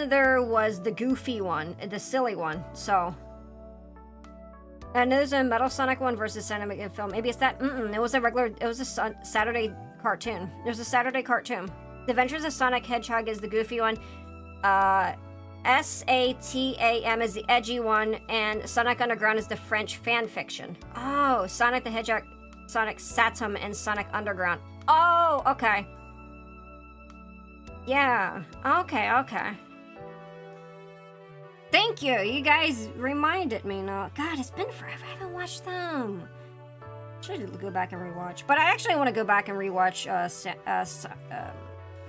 there was the goofy one, the silly one, so. And there's a Metal Sonic one versus animated film. Maybe it's that, it was a Saturday cartoon. There's a Saturday cartoon. The Adventures of Sonic Hedgehog is the goofy one. SATAM is the edgy one, and Sonic Underground is the French fan fiction. Oh, Sonic the Hedgehog, Sonic Satum, and Sonic Underground. Oh, okay. Yeah, okay. Thank you. You guys reminded me now. God, it's been forever. I haven't watched them. Should go back and rewatch. But I actually want to go back and rewatch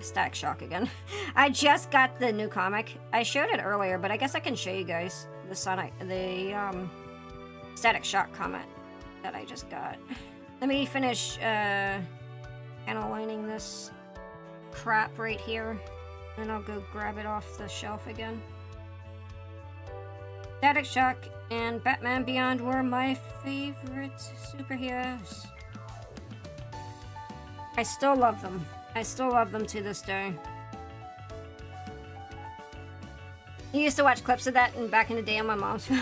Static Shock again. I just got the new comic. I showed it earlier, but I guess I can show you guys the Static Shock comic that I just got. Let me finish aligning this crap right here, and I'll go grab it off the shelf again. Static Shock and Batman Beyond were my favorite superheroes. I still love them. I still love them to this day. You used to watch clips of that back in the day on my mom's phone.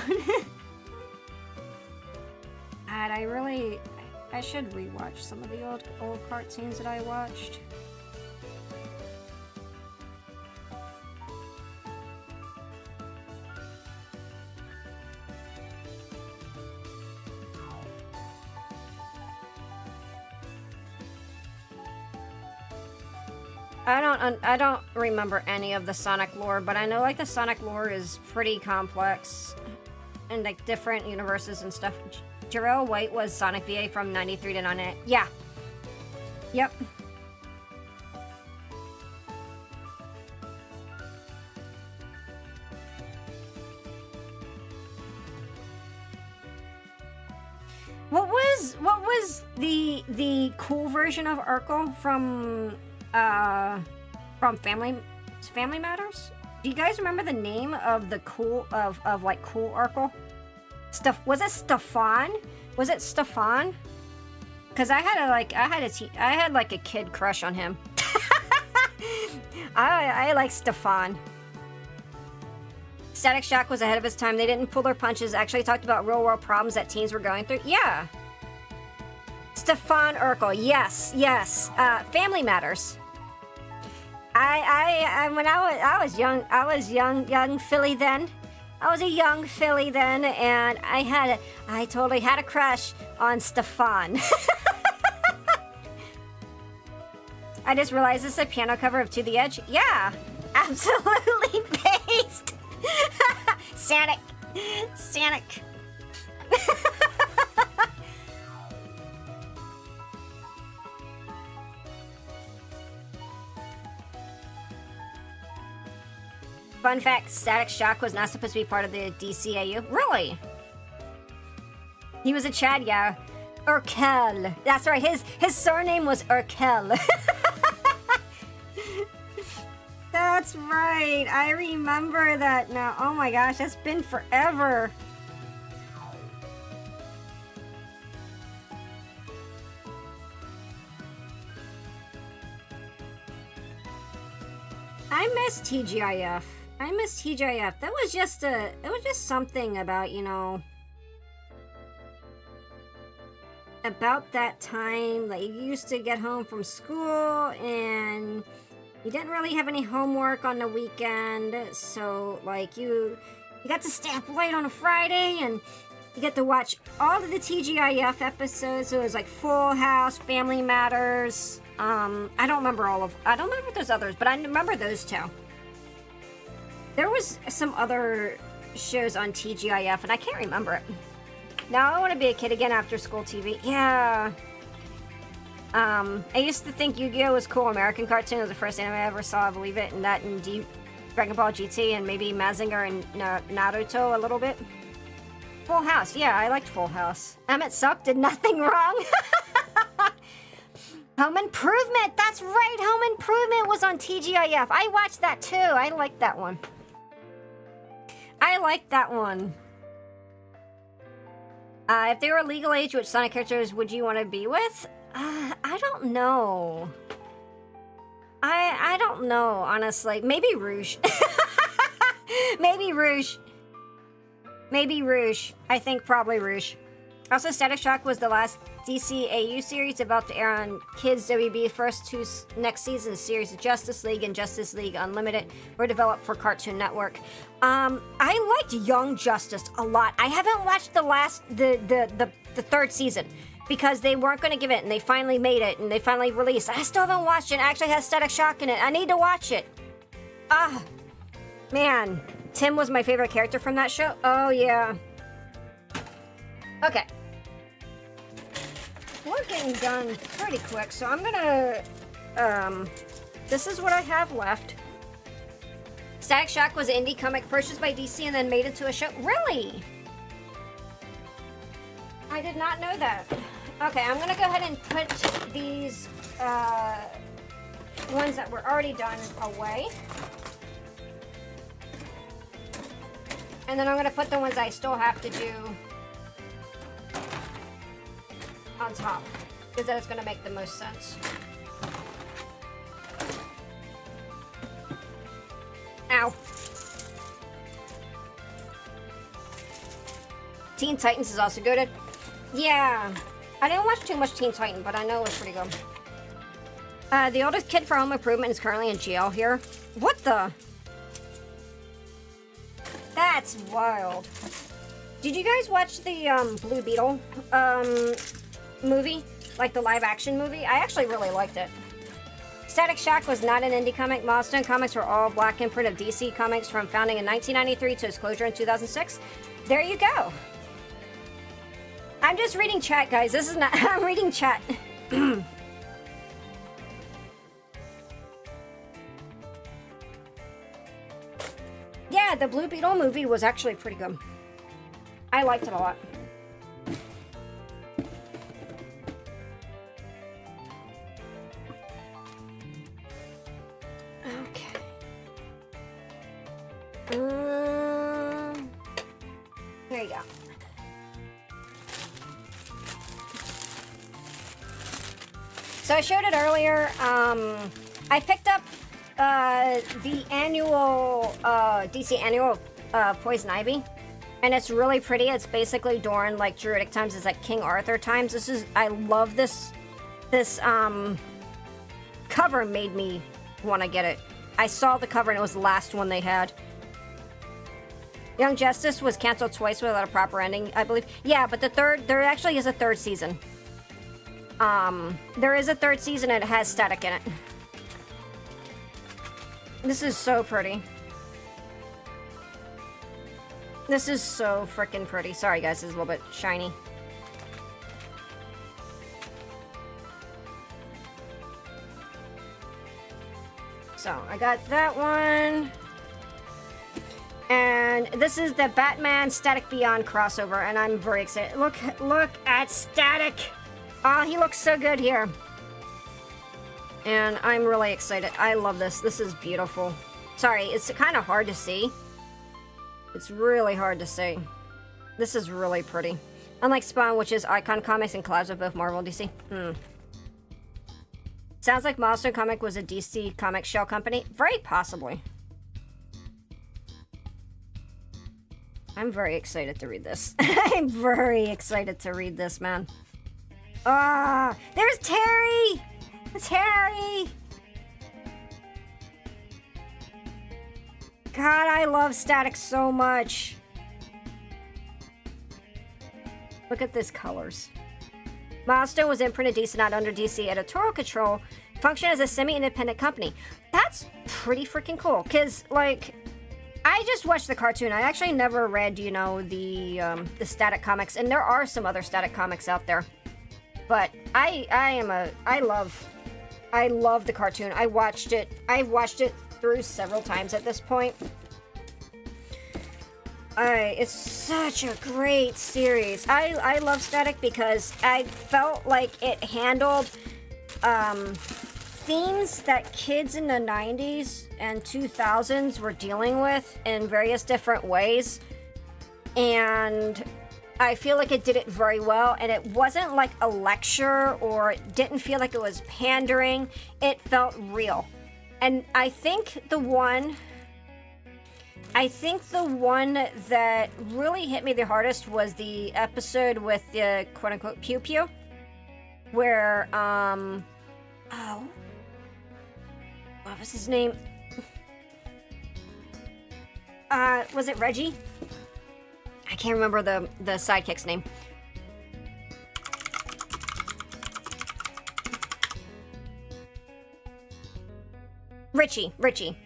And I should rewatch some of the old cartoons that I watched. I don't remember any of the Sonic lore, but I know like the Sonic lore is pretty complex and like different universes and stuff. Jarrell White was Sonic VA from 93 to 98. Yeah. Yep. What was the cool version of Urkel from Family Matters? Do you guys remember the name of the cool like cool Urkel? Was it Stefan? Was it Stefan? Because I had like a kid crush on him. I like Stefan. Static Shock was ahead of his time. They didn't pull their punches. Actually talked about real world problems that teens were going through. Yeah. Stefan Urkel. Yes. Family Matters. When I was young Philly then. I was a young Philly then, and I totally had a crush on Stefan. I just realized this is a piano cover of To the Edge. Yeah, absolutely based. Sonic. Fun fact, Static Shock was not supposed to be part of the DCAU. Really? He was a Chad, yeah. Urkel. That's right, his surname was Urkel. That's right, I remember that now. Oh my gosh, that's been forever. I miss TGIF. That was just something about, you know, about that time that you used to get home from school and you didn't really have any homework on the weekend, so like you got to stay up late on a Friday and you get to watch all of the TGIF episodes. So it was like Full House, Family Matters. I don't remember those others, but I remember those two. There was some other shows on TGIF, and I can't remember it. Now I want to be a kid again after school TV. Yeah. I used to think Yu-Gi-Oh! Was cool. American cartoon was the first anime I ever saw, I believe it, and that and Dragon Ball GT and maybe Mazinger and Naruto a little bit. Full House. Yeah, I liked Full House. Emmett Suck did nothing wrong. Home Improvement. That's right. Home Improvement was on TGIF. I watched that too. I liked that one. I liked that one. If they were legal age, which Sonic characters would you want to be with? I don't know. I don't know, honestly. Maybe Rouge. Maybe Rouge. Maybe Rouge. I think probably Rouge. Also, Static Shock was the last DCAU series about to air on Kids WB. First two next season's series of Justice League and Justice League Unlimited were developed for Cartoon Network. I liked Young Justice a lot. I haven't watched the third season because they weren't going to give it, and they finally made it, and they finally released. I still haven't watched it. It actually has Static Shock in it. I need to watch it. Man. Tim was my favorite character from that show. Oh, yeah. Okay. We're getting done pretty quick, so I'm gonna... this is what I have left. Static Shock was an indie comic purchased by DC and then made into a show. Really? I did not know that. Okay, I'm gonna go ahead and put these ones that were already done away. And then I'm gonna put the ones I still have to do on top, because that is gonna make the most sense. Ow. Teen Titans is also good. Yeah. I didn't watch too much Teen Titan, but I know it was pretty good. The oldest kid for Home Improvement is currently in jail here. What the? That's wild. Did you guys watch the Blue Beetle movie? Like the live action movie? I actually really liked it. Static Shock was not an indie comic. Milestone Comics were all black imprint of DC Comics from founding in 1993 to its closure in 2006. There you go. I'm just reading chat, guys. This is not... I'm reading chat. Yeah, the Blue Beetle movie was actually pretty good. I liked it a lot. Okay. There you go. So I showed it earlier. I picked up the annual DC annual Poison Ivy, and it's really pretty. It's basically during like Druidic times. It's like King Arthur times. I love this cover. Made me want to get it. I saw the cover and it was the last one they had. Young Justice was canceled twice without a proper ending, I believe. Yeah, but there actually is a third season. There is a third season and it has Static in it. This is so pretty. This is so freaking pretty. Sorry guys, it's a little bit shiny. So, I got that one. And this is the Batman Static Beyond crossover, and I'm very excited. Look at Static! Oh, he looks so good here. And I'm really excited. I love this. This is beautiful. Sorry, it's kind of hard to see. It's really hard to see. This is really pretty. Unlike Spawn, which is Icon Comics and collabs with both Marvel and DC. Sounds like Milestone Comic was a DC comic shell company. Very possibly. I'm very excited to read this. I'm very excited to read this, man. Ah, there's Terry! Terry! God, I love Static so much. Look at these colors. Milestone was imprinted DC, not under DC editorial control. Functioned as a semi-independent company. That's pretty freaking cool. Because, like, I just watched the cartoon. I actually never read, you know, the Static comics, and there are some other Static comics out there. But I love the cartoon. I've watched it through several times at this point. It's such a great series. I love Static because I felt like it handled themes that kids in the 90s and 2000s were dealing with in various different ways. And I feel like it did it very well, and it wasn't like a lecture, or it didn't feel like it was pandering. It felt real. And I think the one that really hit me the hardest was the episode with the quote-unquote Pew Pew, where, what was his name? Was it Reggie? I can't remember the sidekick's name. Richie.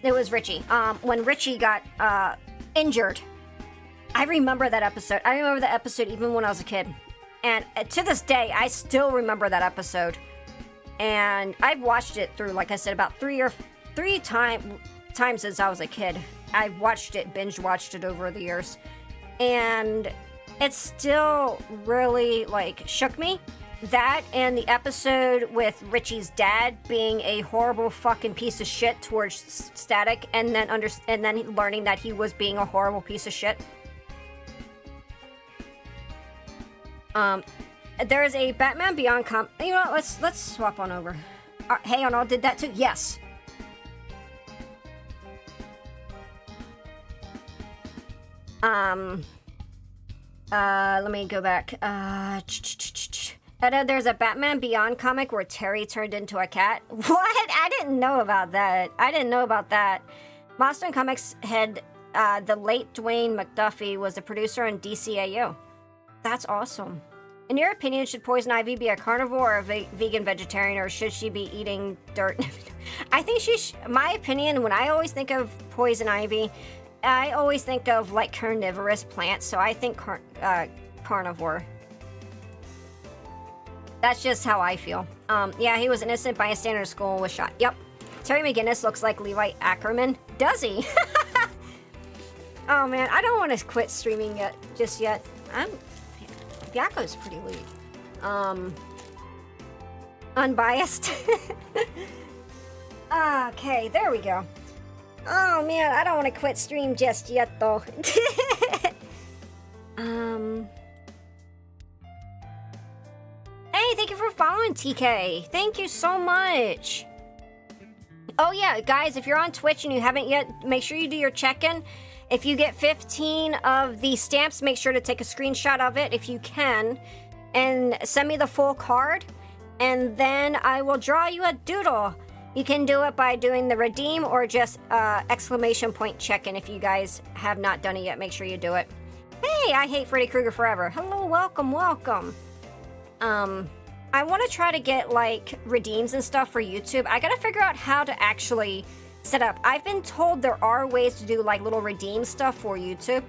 It was Richie. When Richie got injured. I remember that episode. I remember the episode even when I was a kid. And to this day, I still remember that episode. And I've watched it through, like I said, about three times since I was a kid. I've watched it, binge watched it over the years. And it still really, like, shook me. That and the episode with Richie's dad being a horrible fucking piece of shit towards Static, and then learning that he was being a horrible piece of shit. There's a Batman Beyond you know what, let's swap on over. Hey, Arnold did that too? Yes. Let me go back. There's a Batman Beyond comic where Terry turned into a cat. What? I didn't know about that. Boston Comics head, the late Dwayne McDuffie, was the producer on DCAU. That's awesome. In your opinion, should Poison Ivy be a carnivore or a vegan vegetarian, or should she be eating dirt? I think my opinion, when I always think of Poison Ivy, I always think of, like, carnivorous plants, so I think carnivore. That's just how I feel. Yeah, he was innocent bystander in school and was shot. Yep. Terry McGinnis looks like Levi Ackerman. Does he? Oh, man, I don't want to quit streaming just yet. Yakko's pretty late. Unbiased. Okay, there we go. Oh, man, I don't want to quit stream just yet, though. Hey, thank you for following, TK. Thank you so much. Oh, yeah, guys, if you're on Twitch and you haven't yet, make sure you do your check-in. If you get 15 of the stamps, make sure to take a screenshot of it if you can, and send me the full card, and then I will draw you a doodle. You can do it by doing the redeem or just exclamation point check-in. If you guys have not done it yet, make sure you do it. Hey, I hate Freddy Krueger forever. Hello, welcome. I want to try to get, like, redeems and stuff for YouTube. I gotta figure out how to actually set up. I've been told there are ways to do, like, little redeem stuff for YouTube.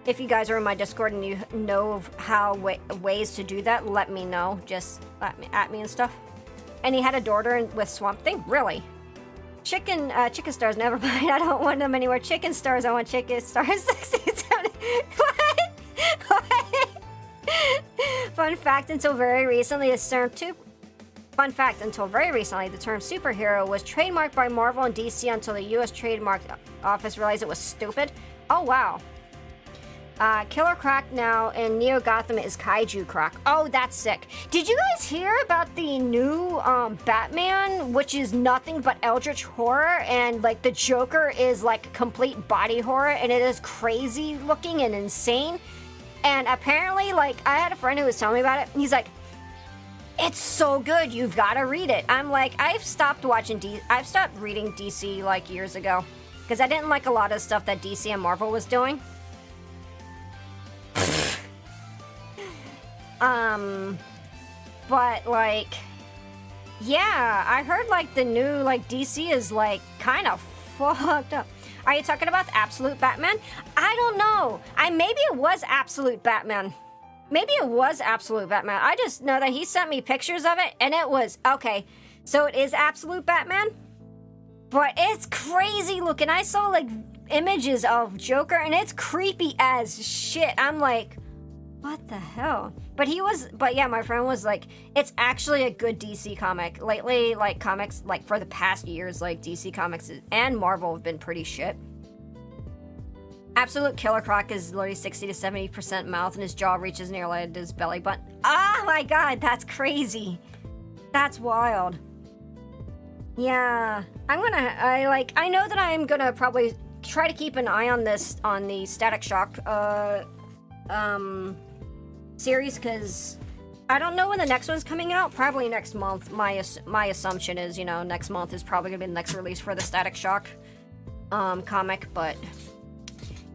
If you guys are in my Discord and you know of how ways to do that, let me know. Just at me and stuff. And he had a daughter with Swamp Thing? Really? Chicken stars, never mind. I don't want them anywhere. Chicken stars, I want chicken stars. What? Fun fact, until very recently, the term superhero was trademarked by Marvel and DC until the U.S. Trademark Office realized it was stupid. Oh, wow. Killer Croc now in Neo Gotham is Kaiju Croc. Oh, that's sick. Did you guys hear about the new Batman, which is nothing but eldritch horror, and, like, the Joker is, like, complete body horror, and it is crazy looking and insane? And apparently, like, I had a friend who was telling me about it, and he's like, it's so good, you've got to read it. I'm like, I've stopped reading DC, like, years ago, because I didn't like a lot of stuff that DC and Marvel was doing. But, like, yeah, I heard, like, the new, like, DC is, like, kind of fucked up. Are you talking about Absolute Batman? I don't know. Maybe it was Absolute Batman. Maybe it was Absolute Batman. I just know that he sent me pictures of it, and it was... Okay, so it is Absolute Batman? But it's crazy looking. I saw, like, images of Joker, and it's creepy as shit. I'm like, what the hell? But yeah, my friend was like, it's actually a good DC comic. Lately, like, comics, like, for the past years, like, DC Comics and Marvel have been pretty shit. Absolute Killer Croc is literally 60 to 70% mouth, and his jaw reaches nearly to his belly button. Oh my god, that's crazy. That's wild. Yeah, I know that I'm gonna probably try to keep an eye on this, on the Static Shock, series, because I don't know when the next one's coming out. Probably next month. My assumption is, you know, next month is probably gonna be the next release for the Static Shock, comic, but...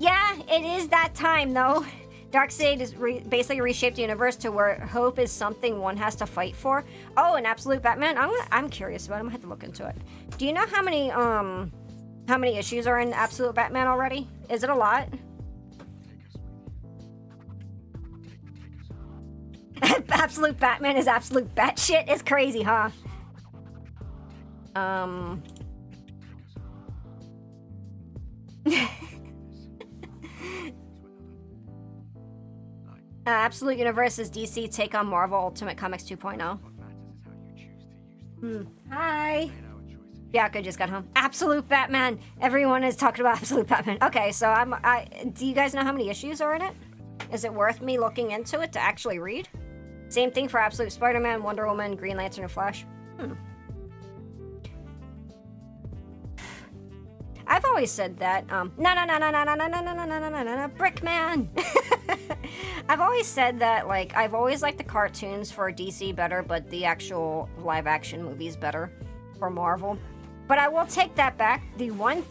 Yeah, it is that time, though. Darkseid is basically reshaped the universe to where hope is something one has to fight for. Oh, an Absolute Batman? I'm curious about it. I'm gonna have to look into it. Do you know how many issues are in Absolute Batman already? Is it a lot? Absolute Batman is absolute batshit? It's crazy, huh? Absolute Universe is DC take on Marvel Ultimate Comics 2.0. Hi. Bianca just got home. Absolute Batman. Everyone is talking about Absolute Batman. Okay, so do you guys know how many issues are in it? Is it worth me looking into it to actually read? Same thing for Absolute Spider-Man, Wonder Woman, Green Lantern, and Flash. I've always said that, no, Brickman! I've always said that, like, I've always liked the cartoons for DC better, but the actual live-action movies better for Marvel. But I will take that back. The one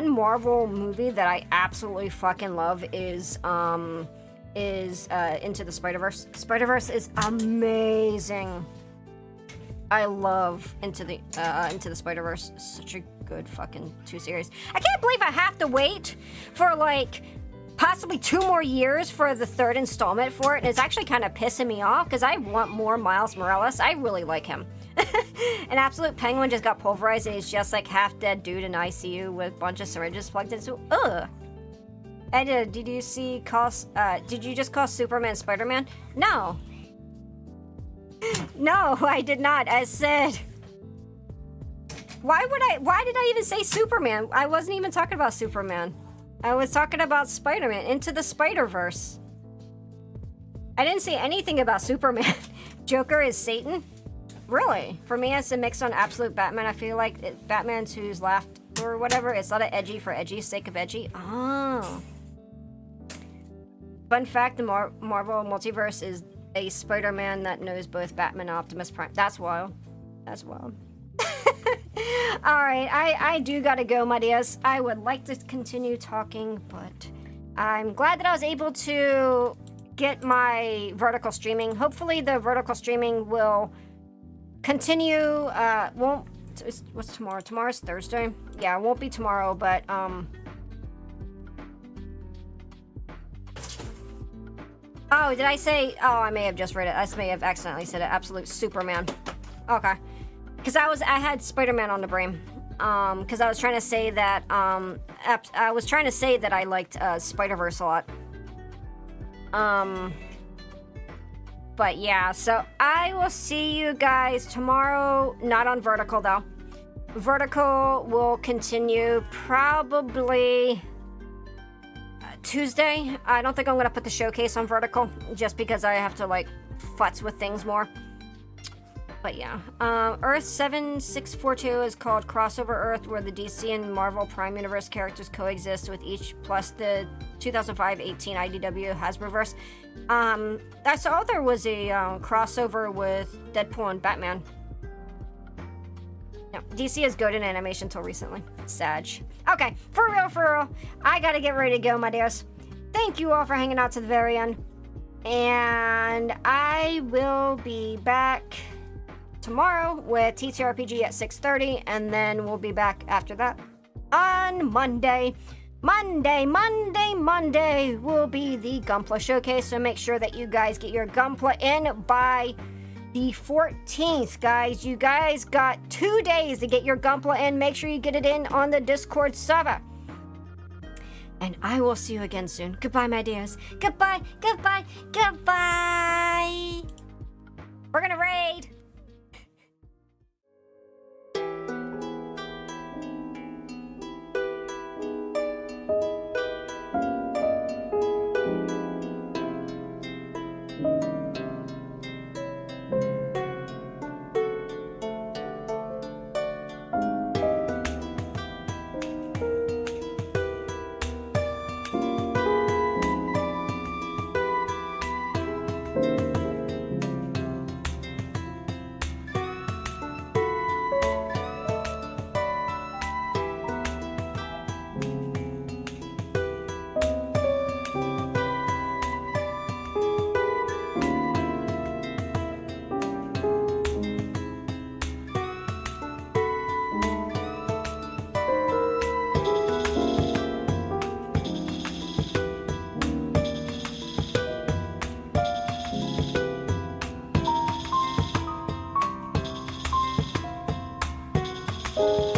Marvel movie that I absolutely fucking love is Into the Spider-Verse. Spider-Verse is amazing. I love Into the Spider-Verse. Such a good fucking 2 series. I can't believe I have to wait for, like, possibly 2 more years for the 3rd installment for it, and it's actually kind of pissing me off because I want more Miles Morales. I really like him. An Absolute Penguin just got pulverized, and he's just like half dead dude in ICU with a bunch of syringes plugged into. Ugh. And did you just call Superman Spider-Man? No. No, I did not. As said. Why did I even say Superman? I wasn't even talking about Superman. I was talking about Spider-Man, Into the Spider-Verse. I didn't say anything about Superman. Joker is Satan? Really? For me, it's a mix on Absolute Batman. I feel like Batman who's laughed or whatever. It's not an edgy for edgy's sake of edgy. Oh. Fun fact, the Marvel Multiverse is a Spider-Man that knows both Batman and Optimus Prime. That's wild. That's wild. Alright, I do gotta go, my dears. I would like to continue talking, but I'm glad that I was able to get my vertical streaming. Hopefully the vertical streaming will continue. What's tomorrow? Tomorrow's Thursday. Yeah, it won't be tomorrow, but oh, did I say? Oh, I may have just read it. I may have accidentally said it. Absolute Superman. Okay. Because I had Spider-Man on the brain. Because I was trying to say that, I liked Spider-Verse a lot. But yeah, so I will see you guys tomorrow. Not on Vertical, though. Vertical will continue probably Tuesday. I don't think I'm going to put the showcase on Vertical, just because I have to, like, futz with things more. But yeah, Earth 7642 is called Crossover Earth, where the DC and Marvel Prime Universe characters coexist with each, plus the 2005-18 IDW Hasbroverse. I saw there was a crossover with Deadpool and Batman. No, DC is good in animation until recently. Sag. Okay, for real, I gotta get ready to go, my dears. Thank you all for hanging out to the very end. And I will be back tomorrow with TTRPG at 6:30, and then we'll be back after that on Monday. Monday will be the Gunpla Showcase, so make sure that you guys get your Gunpla in by the 14th, guys. You guys got 2 days to get your Gunpla in. Make sure you get it in on the Discord server. And I will see you again soon. Goodbye, my dears. Goodbye. We're gonna raid. you